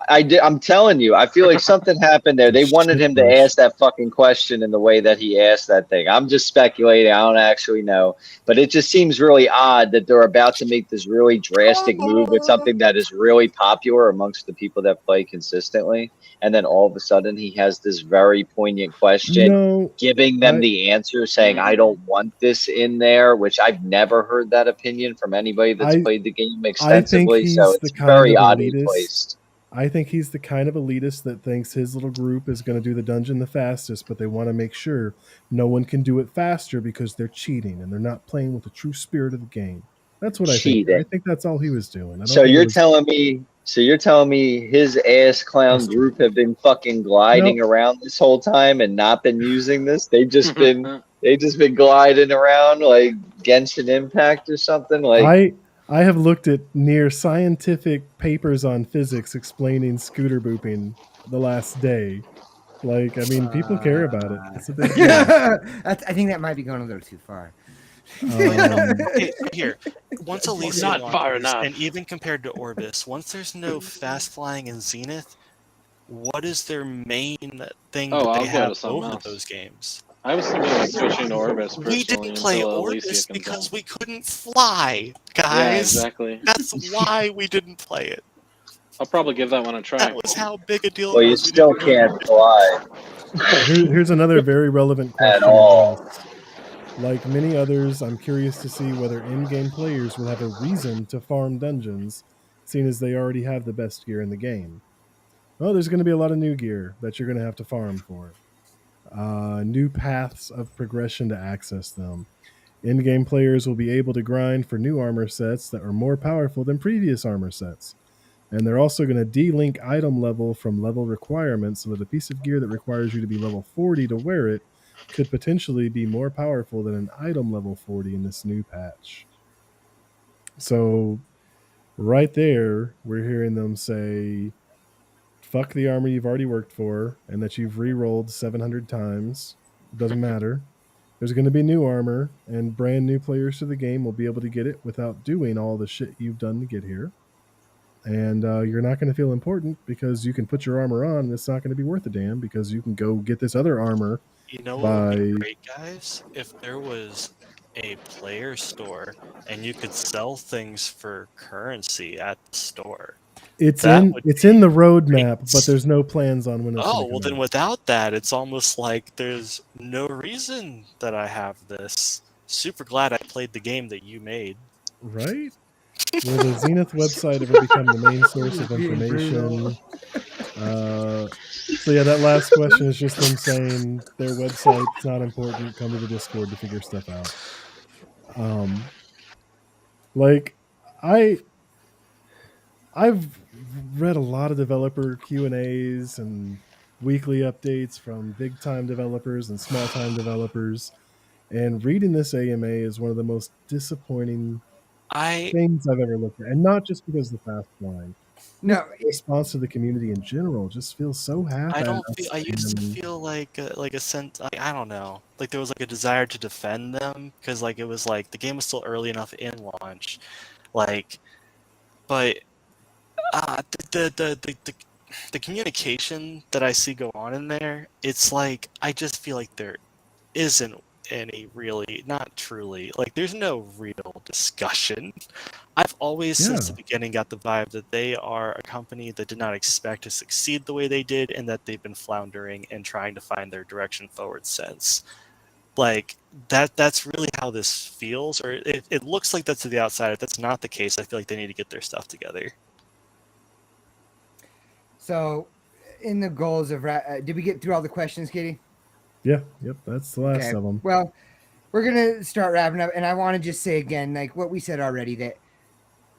I'm telling you, I feel like something happened there. They wanted him to Shitbush. ask that fucking question in the way that he asked that thing. I'm just speculating. I don't actually know. But it just seems really odd that they're about to make this really drastic move with something that is really popular amongst the people that play consistently. And then all of a sudden he has this very poignant question, No, giving them I the answer, saying, I don't want this in there, which I've never heard that opinion from anybody that's I played the game I think extensively. So he's the it's kind very of oddly elitist. placed. I think he's the kind of elitist that thinks his little group is going to do the dungeon the fastest, but they want to make sure no one can do it faster because they're cheating and they're not playing with the true spirit of the game. That's what I think. I Cheating. think that's all he was doing. I don't So think you're it was. telling me his ass clown group have been fucking gliding Nope. around this whole time and not been using this? They've just been gliding around like Genshin Impact or something. Like I have looked at near scientific papers on physics explaining scooter booping the last day. Like, I mean, people care about it. It's a big deal. I think that might be going a little too far. Okay, here. Once Elysium Not far launches, enough. and even compared to Orbis, once there's no fast flying in Zenith, what is their main thing Oh, that I'll they go have to something over else. those games? I was thinking of switching to Orbis personally We didn't play until Orbis Elysia comes because out. we couldn't fly, Yeah, guys. exactly. That's why we didn't play it. I'll probably give that one a try. That was how big a deal well, it you was. We still didn't know. can't fly Here's another very relevant at question. all. Like many others, I'm curious to see whether in-game players will have a reason to farm dungeons, seeing as they already have the best gear in the game. Well, there's going to be a lot of new gear that you're going to have to farm for. New paths of progression to access them. In-game players will be able to grind for new armor sets that are more powerful than previous armor sets. And they're also going to de-link item level from level requirements so that a piece of gear that requires you to be level 40 to wear it could potentially be more powerful than an item level 40 in this new patch. So right there, we're hearing them say, fuck the armor you've already worked for and that you've re-rolled 700 times. Doesn't matter. There's going to be new armor, and brand new players to the game will be able to get it without doing all the shit you've done to get here. And you're not going to feel important because you can put your armor on and it's not going to be worth a damn because you can go get this other armor. You know what would be great, guys? If there was a player store and you could sell things for currency at the store. It's That in would the roadmap, but there's no plans on when it's Oh, going well, to then come out. without that, it's almost like there's no reason that I have this. Super glad I played the game that you made. Right? Will the Zenith website ever become the main source of Being information? So yeah, that last question is just them saying their website's not important. Come to the Discord to figure stuff out. Like I've read a lot of developer Q&As and weekly updates from big time developers and small time developers, and reading this AMA is one of the most disappointing things I've ever looked at, and not just because of the fast flying. No, The response to the community in general just feels so I don't half-assed. feel. I used to feel like a sense. I don't know. Like there was like a desire to defend them because like it was like the game was still early enough in launch, like, but the communication that I see go on in there, it's like I just feel like there isn't any really, not truly, like there's no real discussion. I've always since the beginning got the vibe that they are a company that did not expect to succeed the way they did and that they've been floundering and trying to find their direction forward since. Like that's really how this feels, or it looks like that to the outside. If that's not the case, I feel like they need to get their stuff together. So, in the goals of did we get through all the questions, Katie? Yeah, yep, that's the last of them. Well, we're gonna start wrapping up, and I want to just say again, like what we said already, that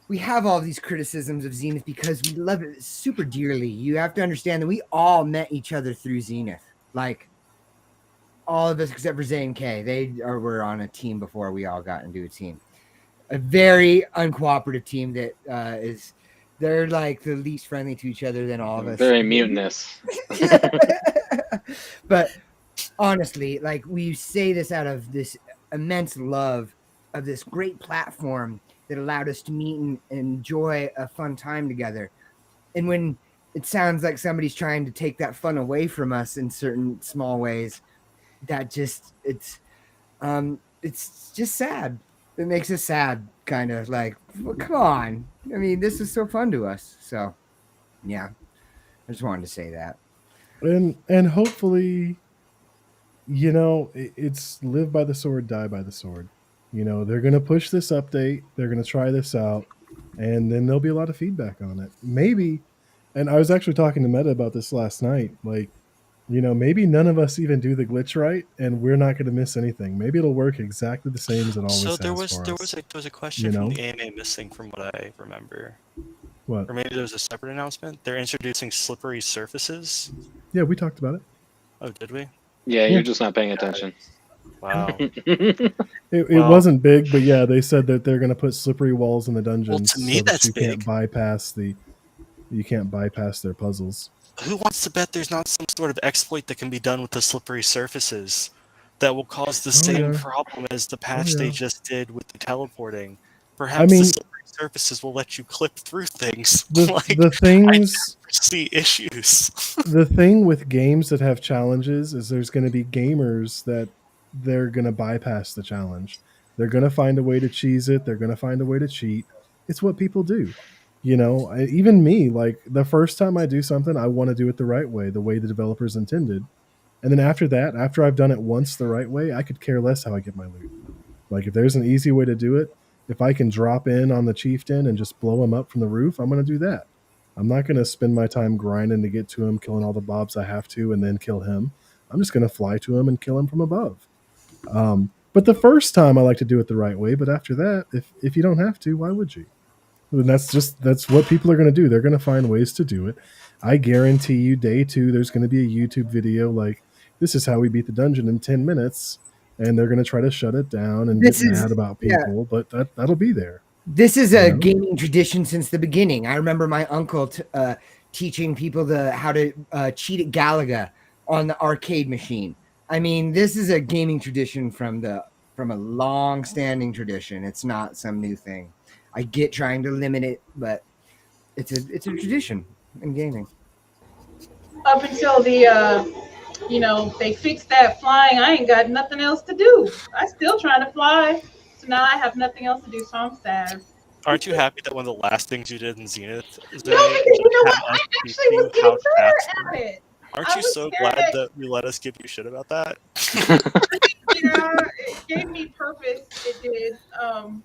we have all these criticisms of Zenith because we love it super dearly. You have to understand that we all met each other through Zenith, like all of us except for Zay and Kay. They were on a team before we all got into a team. A very uncooperative team that is. They're like the least friendly to each other than all of us. Very mutinous. But honestly, like we say this out of this immense love of this great platform that allowed us to meet and enjoy a fun time together. And when it sounds like somebody's trying to take that fun away from us in certain small ways, that just it's just sad. It makes us sad, kind of like, well, come on. I mean, this is so fun to us. So, yeah, I just wanted to say that. And hopefully, you know, it's live by the sword, die by the sword. You know, they're going to push this update, they're going to try this out, and then there'll be a lot of feedback on it. Maybe, and I was actually talking to Meta about this last night. Like, you know, maybe none of us even do the glitch right, and we're not going to miss anything. Maybe it'll work exactly the same as it always So has there was for there us. was a question you from know? the AMA missing from what I remember, What? or maybe there was a separate announcement. They're introducing slippery surfaces. Yeah, we talked about it. Oh, did we? Yeah, Yeah. you're just not paying attention. Wow. It Well- wasn't big, but yeah, they said that they're going to put slippery walls in the dungeons to me, so that that's you can't big. bypass their puzzles. Who wants to bet there's not some sort of exploit that can be done with the slippery surfaces that will cause the same yeah. problem as the patch yeah. they just did with the teleporting? Perhaps mean- the slippery surfaces will let you clip through things. The things See issues. the thing with games that have challenges is there's going to be gamers that they're going to bypass the challenge. They're going to find a way to cheese it. They're going to find a way to cheat. It's what people do. You know, even me, like the first time I do something, I want to do it the right way, the way the developers intended. And then after that, after I've done it once the right way, I could care less how I get my loot. Like if there's an easy way to do it, if I can drop in on the chieftain and just blow him up from the roof, I'm going to do that. I'm not going to spend my time grinding to get to him, killing all the mobs I have to, and then kill him. I'm just going to fly to him and kill him from above. But the first time I like to do it the right way. But after that, if you don't have to, why would you? And that's what people are going to do. They're going to find ways to do it. I guarantee you, day 2, there's going to be a YouTube video like, this is how we beat the dungeon in 10 minutes. And they're going to try to shut it down and get mad about people. But that'll be there. This is a gaming tradition since the beginning. I remember my uncle teaching people how to cheat at Galaga on the arcade machine. I mean, this is a gaming tradition from a long-standing tradition. It's not some new thing. I get trying to limit it, but it's a tradition in gaming. Up until they fixed that flying, I ain't got nothing else to do. I still trying to fly. So now I have nothing else to do, so I'm sad. Aren't you happy that one of the last things you did in Zenith is No, because you know what? I actually was getting better at it. Aren't you so glad that you let us give you shit about that? Yeah, it gave me purpose. It did.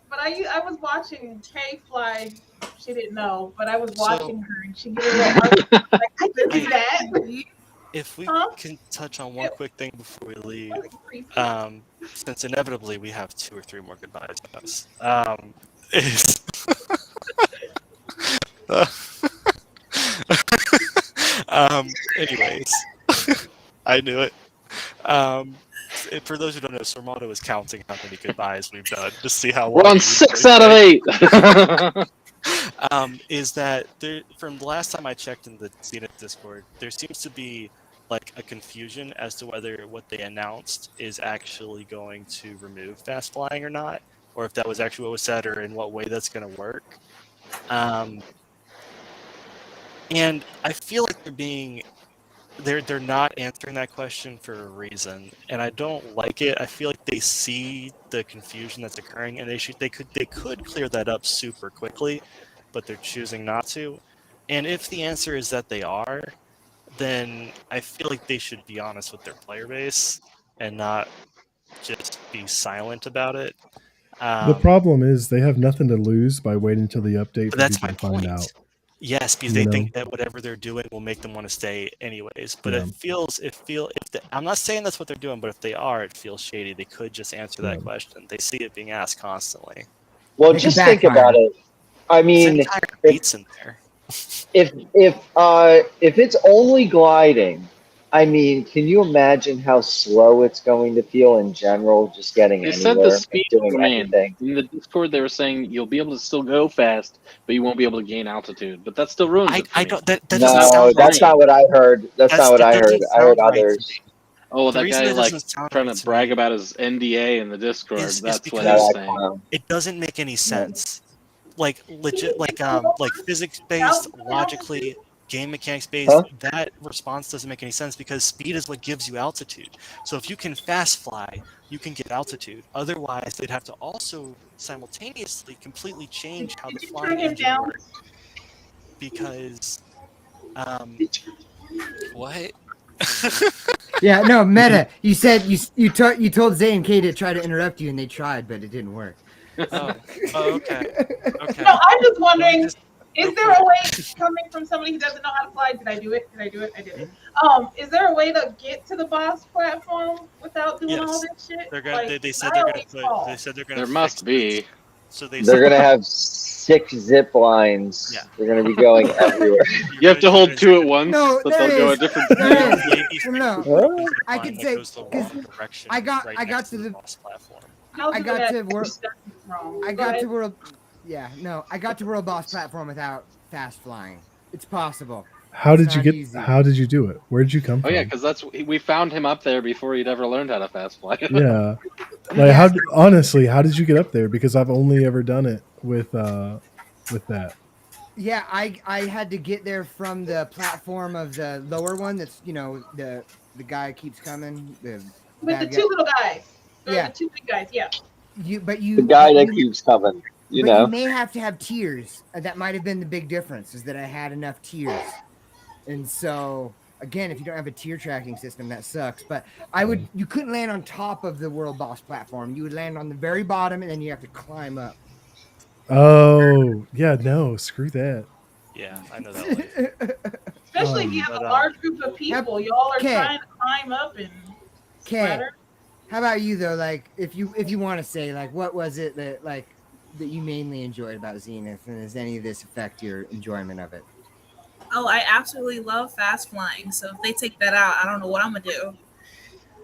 But I was watching Kay fly. She didn't know, but I was watching her, and she did a little like, I can do that. If we can touch on one quick thing before we leave, since inevitably we have 2 or 3 more goodbyes of us, anyways, I knew it. For those who don't know, Sormato is counting how many goodbyes we've done to see how We're on 6 out of 8. Is that from the last time I checked in the Zenith Discord, there seems to be like a confusion as to whether what they announced is actually going to remove fast flying or not, or if that was actually what was said, or in what way that's going to work. And I feel like they're not answering that question for a reason, and I don't like it. I feel like they see the confusion that's occurring, and they could clear that up super quickly, but they're choosing not to. And if the answer is that they are, then I feel like they should be honest with their player base and not just be silent about it. The problem is they have nothing to lose by waiting until the update for that's people my to find point. out. Yes, because they think that whatever they're doing will make them want to stay anyways. But I'm not saying that's what they're doing, but if they are, it feels shady. They could just answer that question. They see it being asked constantly. Well, just think about it. I mean, beats in there. If it's only gliding, I mean, can you imagine how slow it's going to feel in general, just getting They anywhere said the speed and doing remained. anything? In the Discord, they were saying you'll be able to still go fast, but you won't be able to gain altitude. But that still ruins it for me. No, that's not what I heard. That's not what I heard. I heard others. Oh, The that reason guy it like doesn't sound trying right to to brag me about his NDA in the Discord. is That's what because he's saying. it doesn't make any sense. like legit, like physics based, logically, game mechanics based, Huh? that response doesn't make any sense because speed is what gives you altitude. So if you can fast fly, you can get altitude. Otherwise, they'd have to also simultaneously completely change how the Did you flying turn him engine down? works because what? Yeah, no, Meta. You said you told Zay and Kay to try to interrupt you, and they tried, but it didn't work. Oh, okay. Okay. No, I'm just wondering, just- is real there a quick. way coming from somebody who doesn't know how to fly? Did I do it? I did it. Is there a way to get to the boss platform without doing all Yes. this shit? They're gonna. They said I they're gonna always put. fall. They said they're gonna. There fix must be. this. So they They're said gonna have 6 zip lines. Yeah. They're gonna be going everywhere. You have to hold two at once, No, but there they'll go is. a different There speed. is. No, Huh? I could say because I got to the boss platform. I got to work. Wrong. I Go got ahead. to world. Yeah, no, I got to world boss platform without fast flying. It's possible. How It's did you not get? easy. How did you do it? Where did you come Oh from? yeah, because we found him up there before he'd ever learned how to fast fly. Yeah. Like honestly, how did you get up there? Because I've only ever done it with that. Yeah, I had to get there from the platform of the lower one. That's the guy keeps coming. With the bad two guy. little guys. Or Yeah. The two big guys. Yeah. The guy that keeps coming. You but know. you may have to have tiers. That might have been the big difference, is that I had enough tiers. And so again, if you don't have a tier tracking system, that sucks. But you couldn't land on top of the world boss platform. You would land on the very bottom, and then you have to climb up. Oh yeah, no, screw that. Yeah, I know that one. Especially if you have but, a large group of people, y'all are Okay. trying to climb up and splatter. How about you though? Like, if you want to say, like, what was it that you mainly enjoyed about Zenith, and does any of this affect your enjoyment of it? Oh, I absolutely love fast flying. So if they take that out, I don't know what I'm gonna do.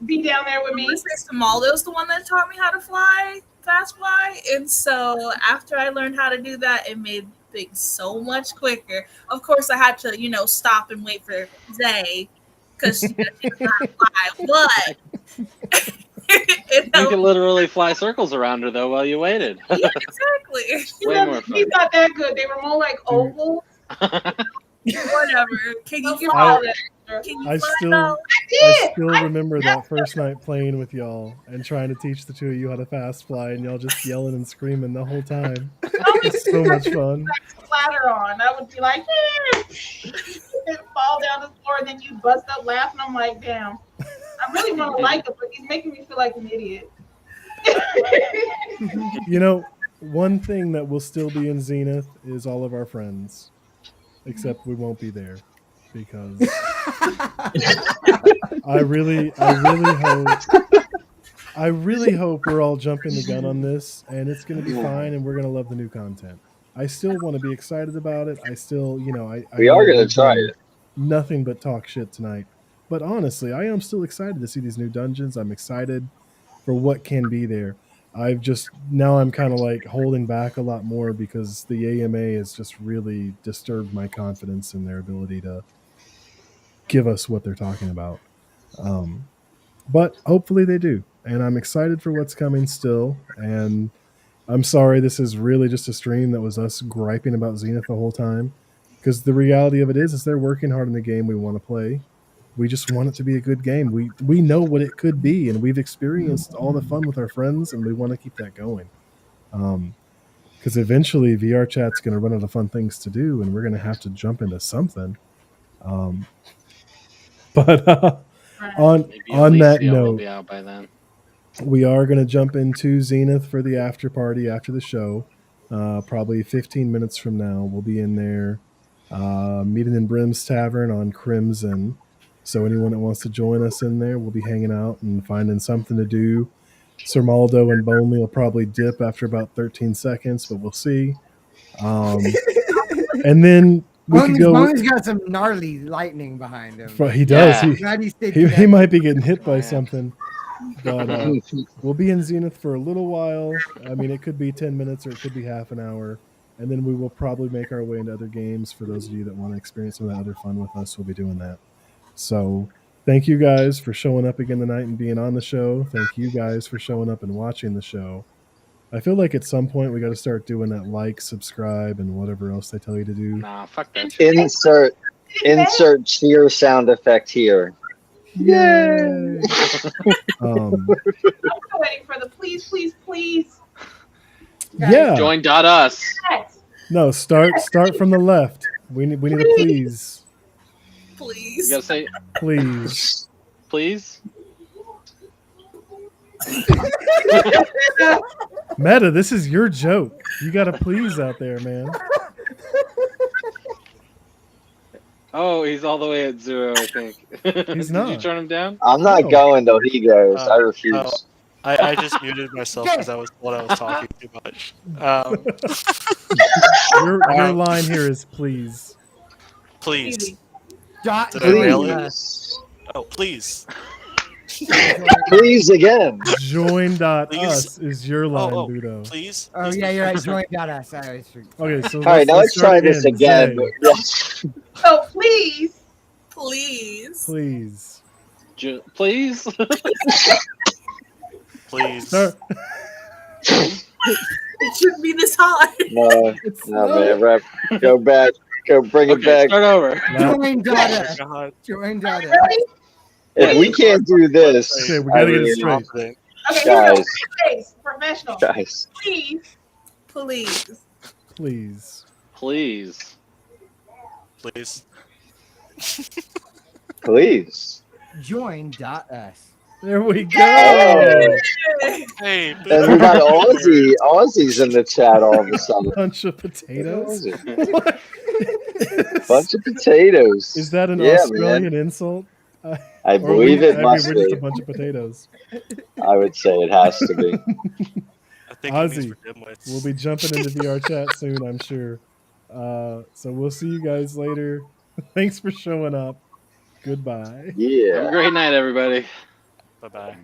Be down there with me. Mr. Maldo's the one that taught me how to fast fly, and so after I learned how to do that, it made things so much quicker. Of course, I had to, stop and wait for Zay because she doesn't know how to fly, but You could literally fly circles around her though while you waited. Yeah, exactly. Way more fun. He's not that good. They were more like ovals. Whatever. Can you get Fly that? that. Can you I fly still though? I still remember that first night playing with y'all and trying to teach the two of you how to fast fly, and y'all just yelling and screaming the whole time. It's so much fun. Splatter on. I would be like, and fall down the floor, and then you bust up laughing. I'm like, damn. I really want to like him, but he's making me feel like an idiot. One thing that will still be in Zenith is all of our friends, except we won't be there because I really hope we're all jumping the gun on this, and it's going to be fine, and we're going to love the new content. I still want to be excited about it. I still, We are going to try it. Nothing but talk shit tonight. But honestly, I am still excited to see these new dungeons. I'm excited for what can be there. I'm kind of like holding back a lot more because the AMA has just really disturbed my confidence in their ability to give us what they're talking about. But hopefully they do. And I'm excited for what's coming still. And I'm sorry, this is really just a stream that was us griping about Zenith the whole time. Because the reality of it is they're working hard in the game we want to play. We just want it to be a good game. We know what it could be, and we've experienced all the fun with our friends, and we want to keep that going. Because eventually VR chat's going to run out of fun things to do, and we're going to have to jump into something. But on that note, will be out by then. We are going to jump into Zenith for the after party after the show. Probably 15 minutes from now, we'll be in there meeting in Brim's Tavern on Crimson. So anyone that wants to join us in there, we'll be hanging out and finding something to do. Sir Maldo and Bonely will probably dip after about 13 seconds, but we'll see. And then we could go. Bonely's got some gnarly lightning behind him. He does. Yeah. He might be getting hit by something. But we'll be in Zenith for a little while. I mean, it could be 10 minutes or it could be half an hour. And then we will probably make our way into other games. For those of you that want to experience some of that other fun with us, we'll be doing that. So thank you guys for showing up again tonight and being on the show. Thank you guys for showing up and watching the show. I feel like at some point we got to start doing that like, subscribe, and whatever else they tell you to do. Nah, fuck that shit. Insert cheer sound effect here. Yay! I'm waiting for the please, please, please. Yeah. Join.us. Yes. No, start from the left. We need a please. You gotta say Please. please. Meta, this is your joke. You got a please out there, man. Oh, he's all the way at 0, I think. He's Did not. you turn him down? I'm not No. going till he goes. I refuse. I just muted myself because I was talking too much. Your line here is please. Please. Easy. Dot Did I nail it? us. Oh, please. Please again. Join.us is your line, Oh, Budo. please. Oh yeah, you're right. Join.us. I always forget. Okay, so All right, now let's try start this again. Zay, Yes. So please. Please. please. Please. Please. Start. It shouldn't be this hard. No, It's no, not. man. Rep, go back. Go bring it Okay, back. start over. Join.us. God. Join.us. Really? If we can't do this, Okay, we gotta get it mean, straight. Confident. Okay, here we go. Guys. Please, professional. Guys, Please. Please. Please. Please. Please. please. Join.us. There we go. Hey, And we got Aussies in the chat all of a sudden. Bunch of potatoes. Bunch of potatoes. Is that an Yeah, Australian man. insult? I Or believe it must we're just a be. bunch of potatoes. I would say it has to be. I think it means Ozzy, for dimwits. we'll be jumping into VR chat soon, I'm sure. So we'll see you guys later. Thanks for showing up. Goodbye. Have Yeah. a great night, everybody. Bye-bye.